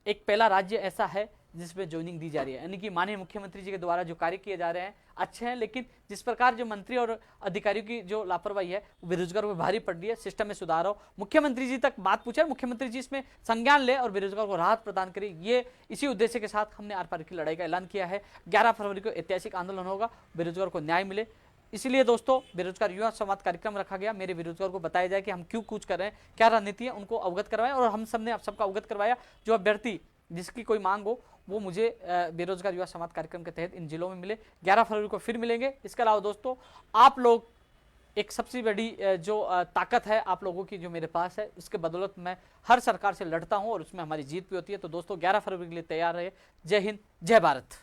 एक पहला राज्य ऐसा है जिसमें ज्वाइनिंग दी जा रही है, यानी कि माननीय मुख्यमंत्री जी के द्वारा जो कार्य किए जा रहे हैं अच्छे हैं। लेकिन जिस प्रकार जो मंत्री और अधिकारियों की जो लापरवाही है, बेरोजगारों पर भारी पड़ रही है, सिस्टम में सुधार हो। मुख्यमंत्री जी तक बात पूछे, मुख्यमंत्री जी इसमें संज्ञान ले और बेरोजगार को राहत प्रदान करे। ये इसी उद्देश्य के साथ हमने आर पार की लड़ाई का ऐलान किया है। 11 फरवरी को ऐतिहासिक आंदोलन होगा, बेरोजगार को न्याय मिले। इसीलिए दोस्तों बेरोजगार युवा संवाद कार्यक्रम रखा गया। मेरे बेरोजगार को बताया जाए कि हम क्यों कूच कर रहे हैं, क्या रणनीति है, उनको अवगत करवाएं। और हम सबने आप सबका अवगत करवाया। जो अभ्यर्थी जिसकी कोई मांग हो वो मुझे बेरोजगार युवा संवाद कार्यक्रम के तहत इन जिलों में मिले। 11 फरवरी को फिर मिलेंगे। इसके अलावा दोस्तों आप लोग एक सबसे बड़ी जो ताकत है आप लोगों की जो मेरे पास है, उसके बदौलत मैं हर सरकार से लड़ता हूं और उसमें हमारी जीत भी होती है। तो दोस्तों 11 फरवरी के लिए तैयार रहे। जय हिंद, जय भारत।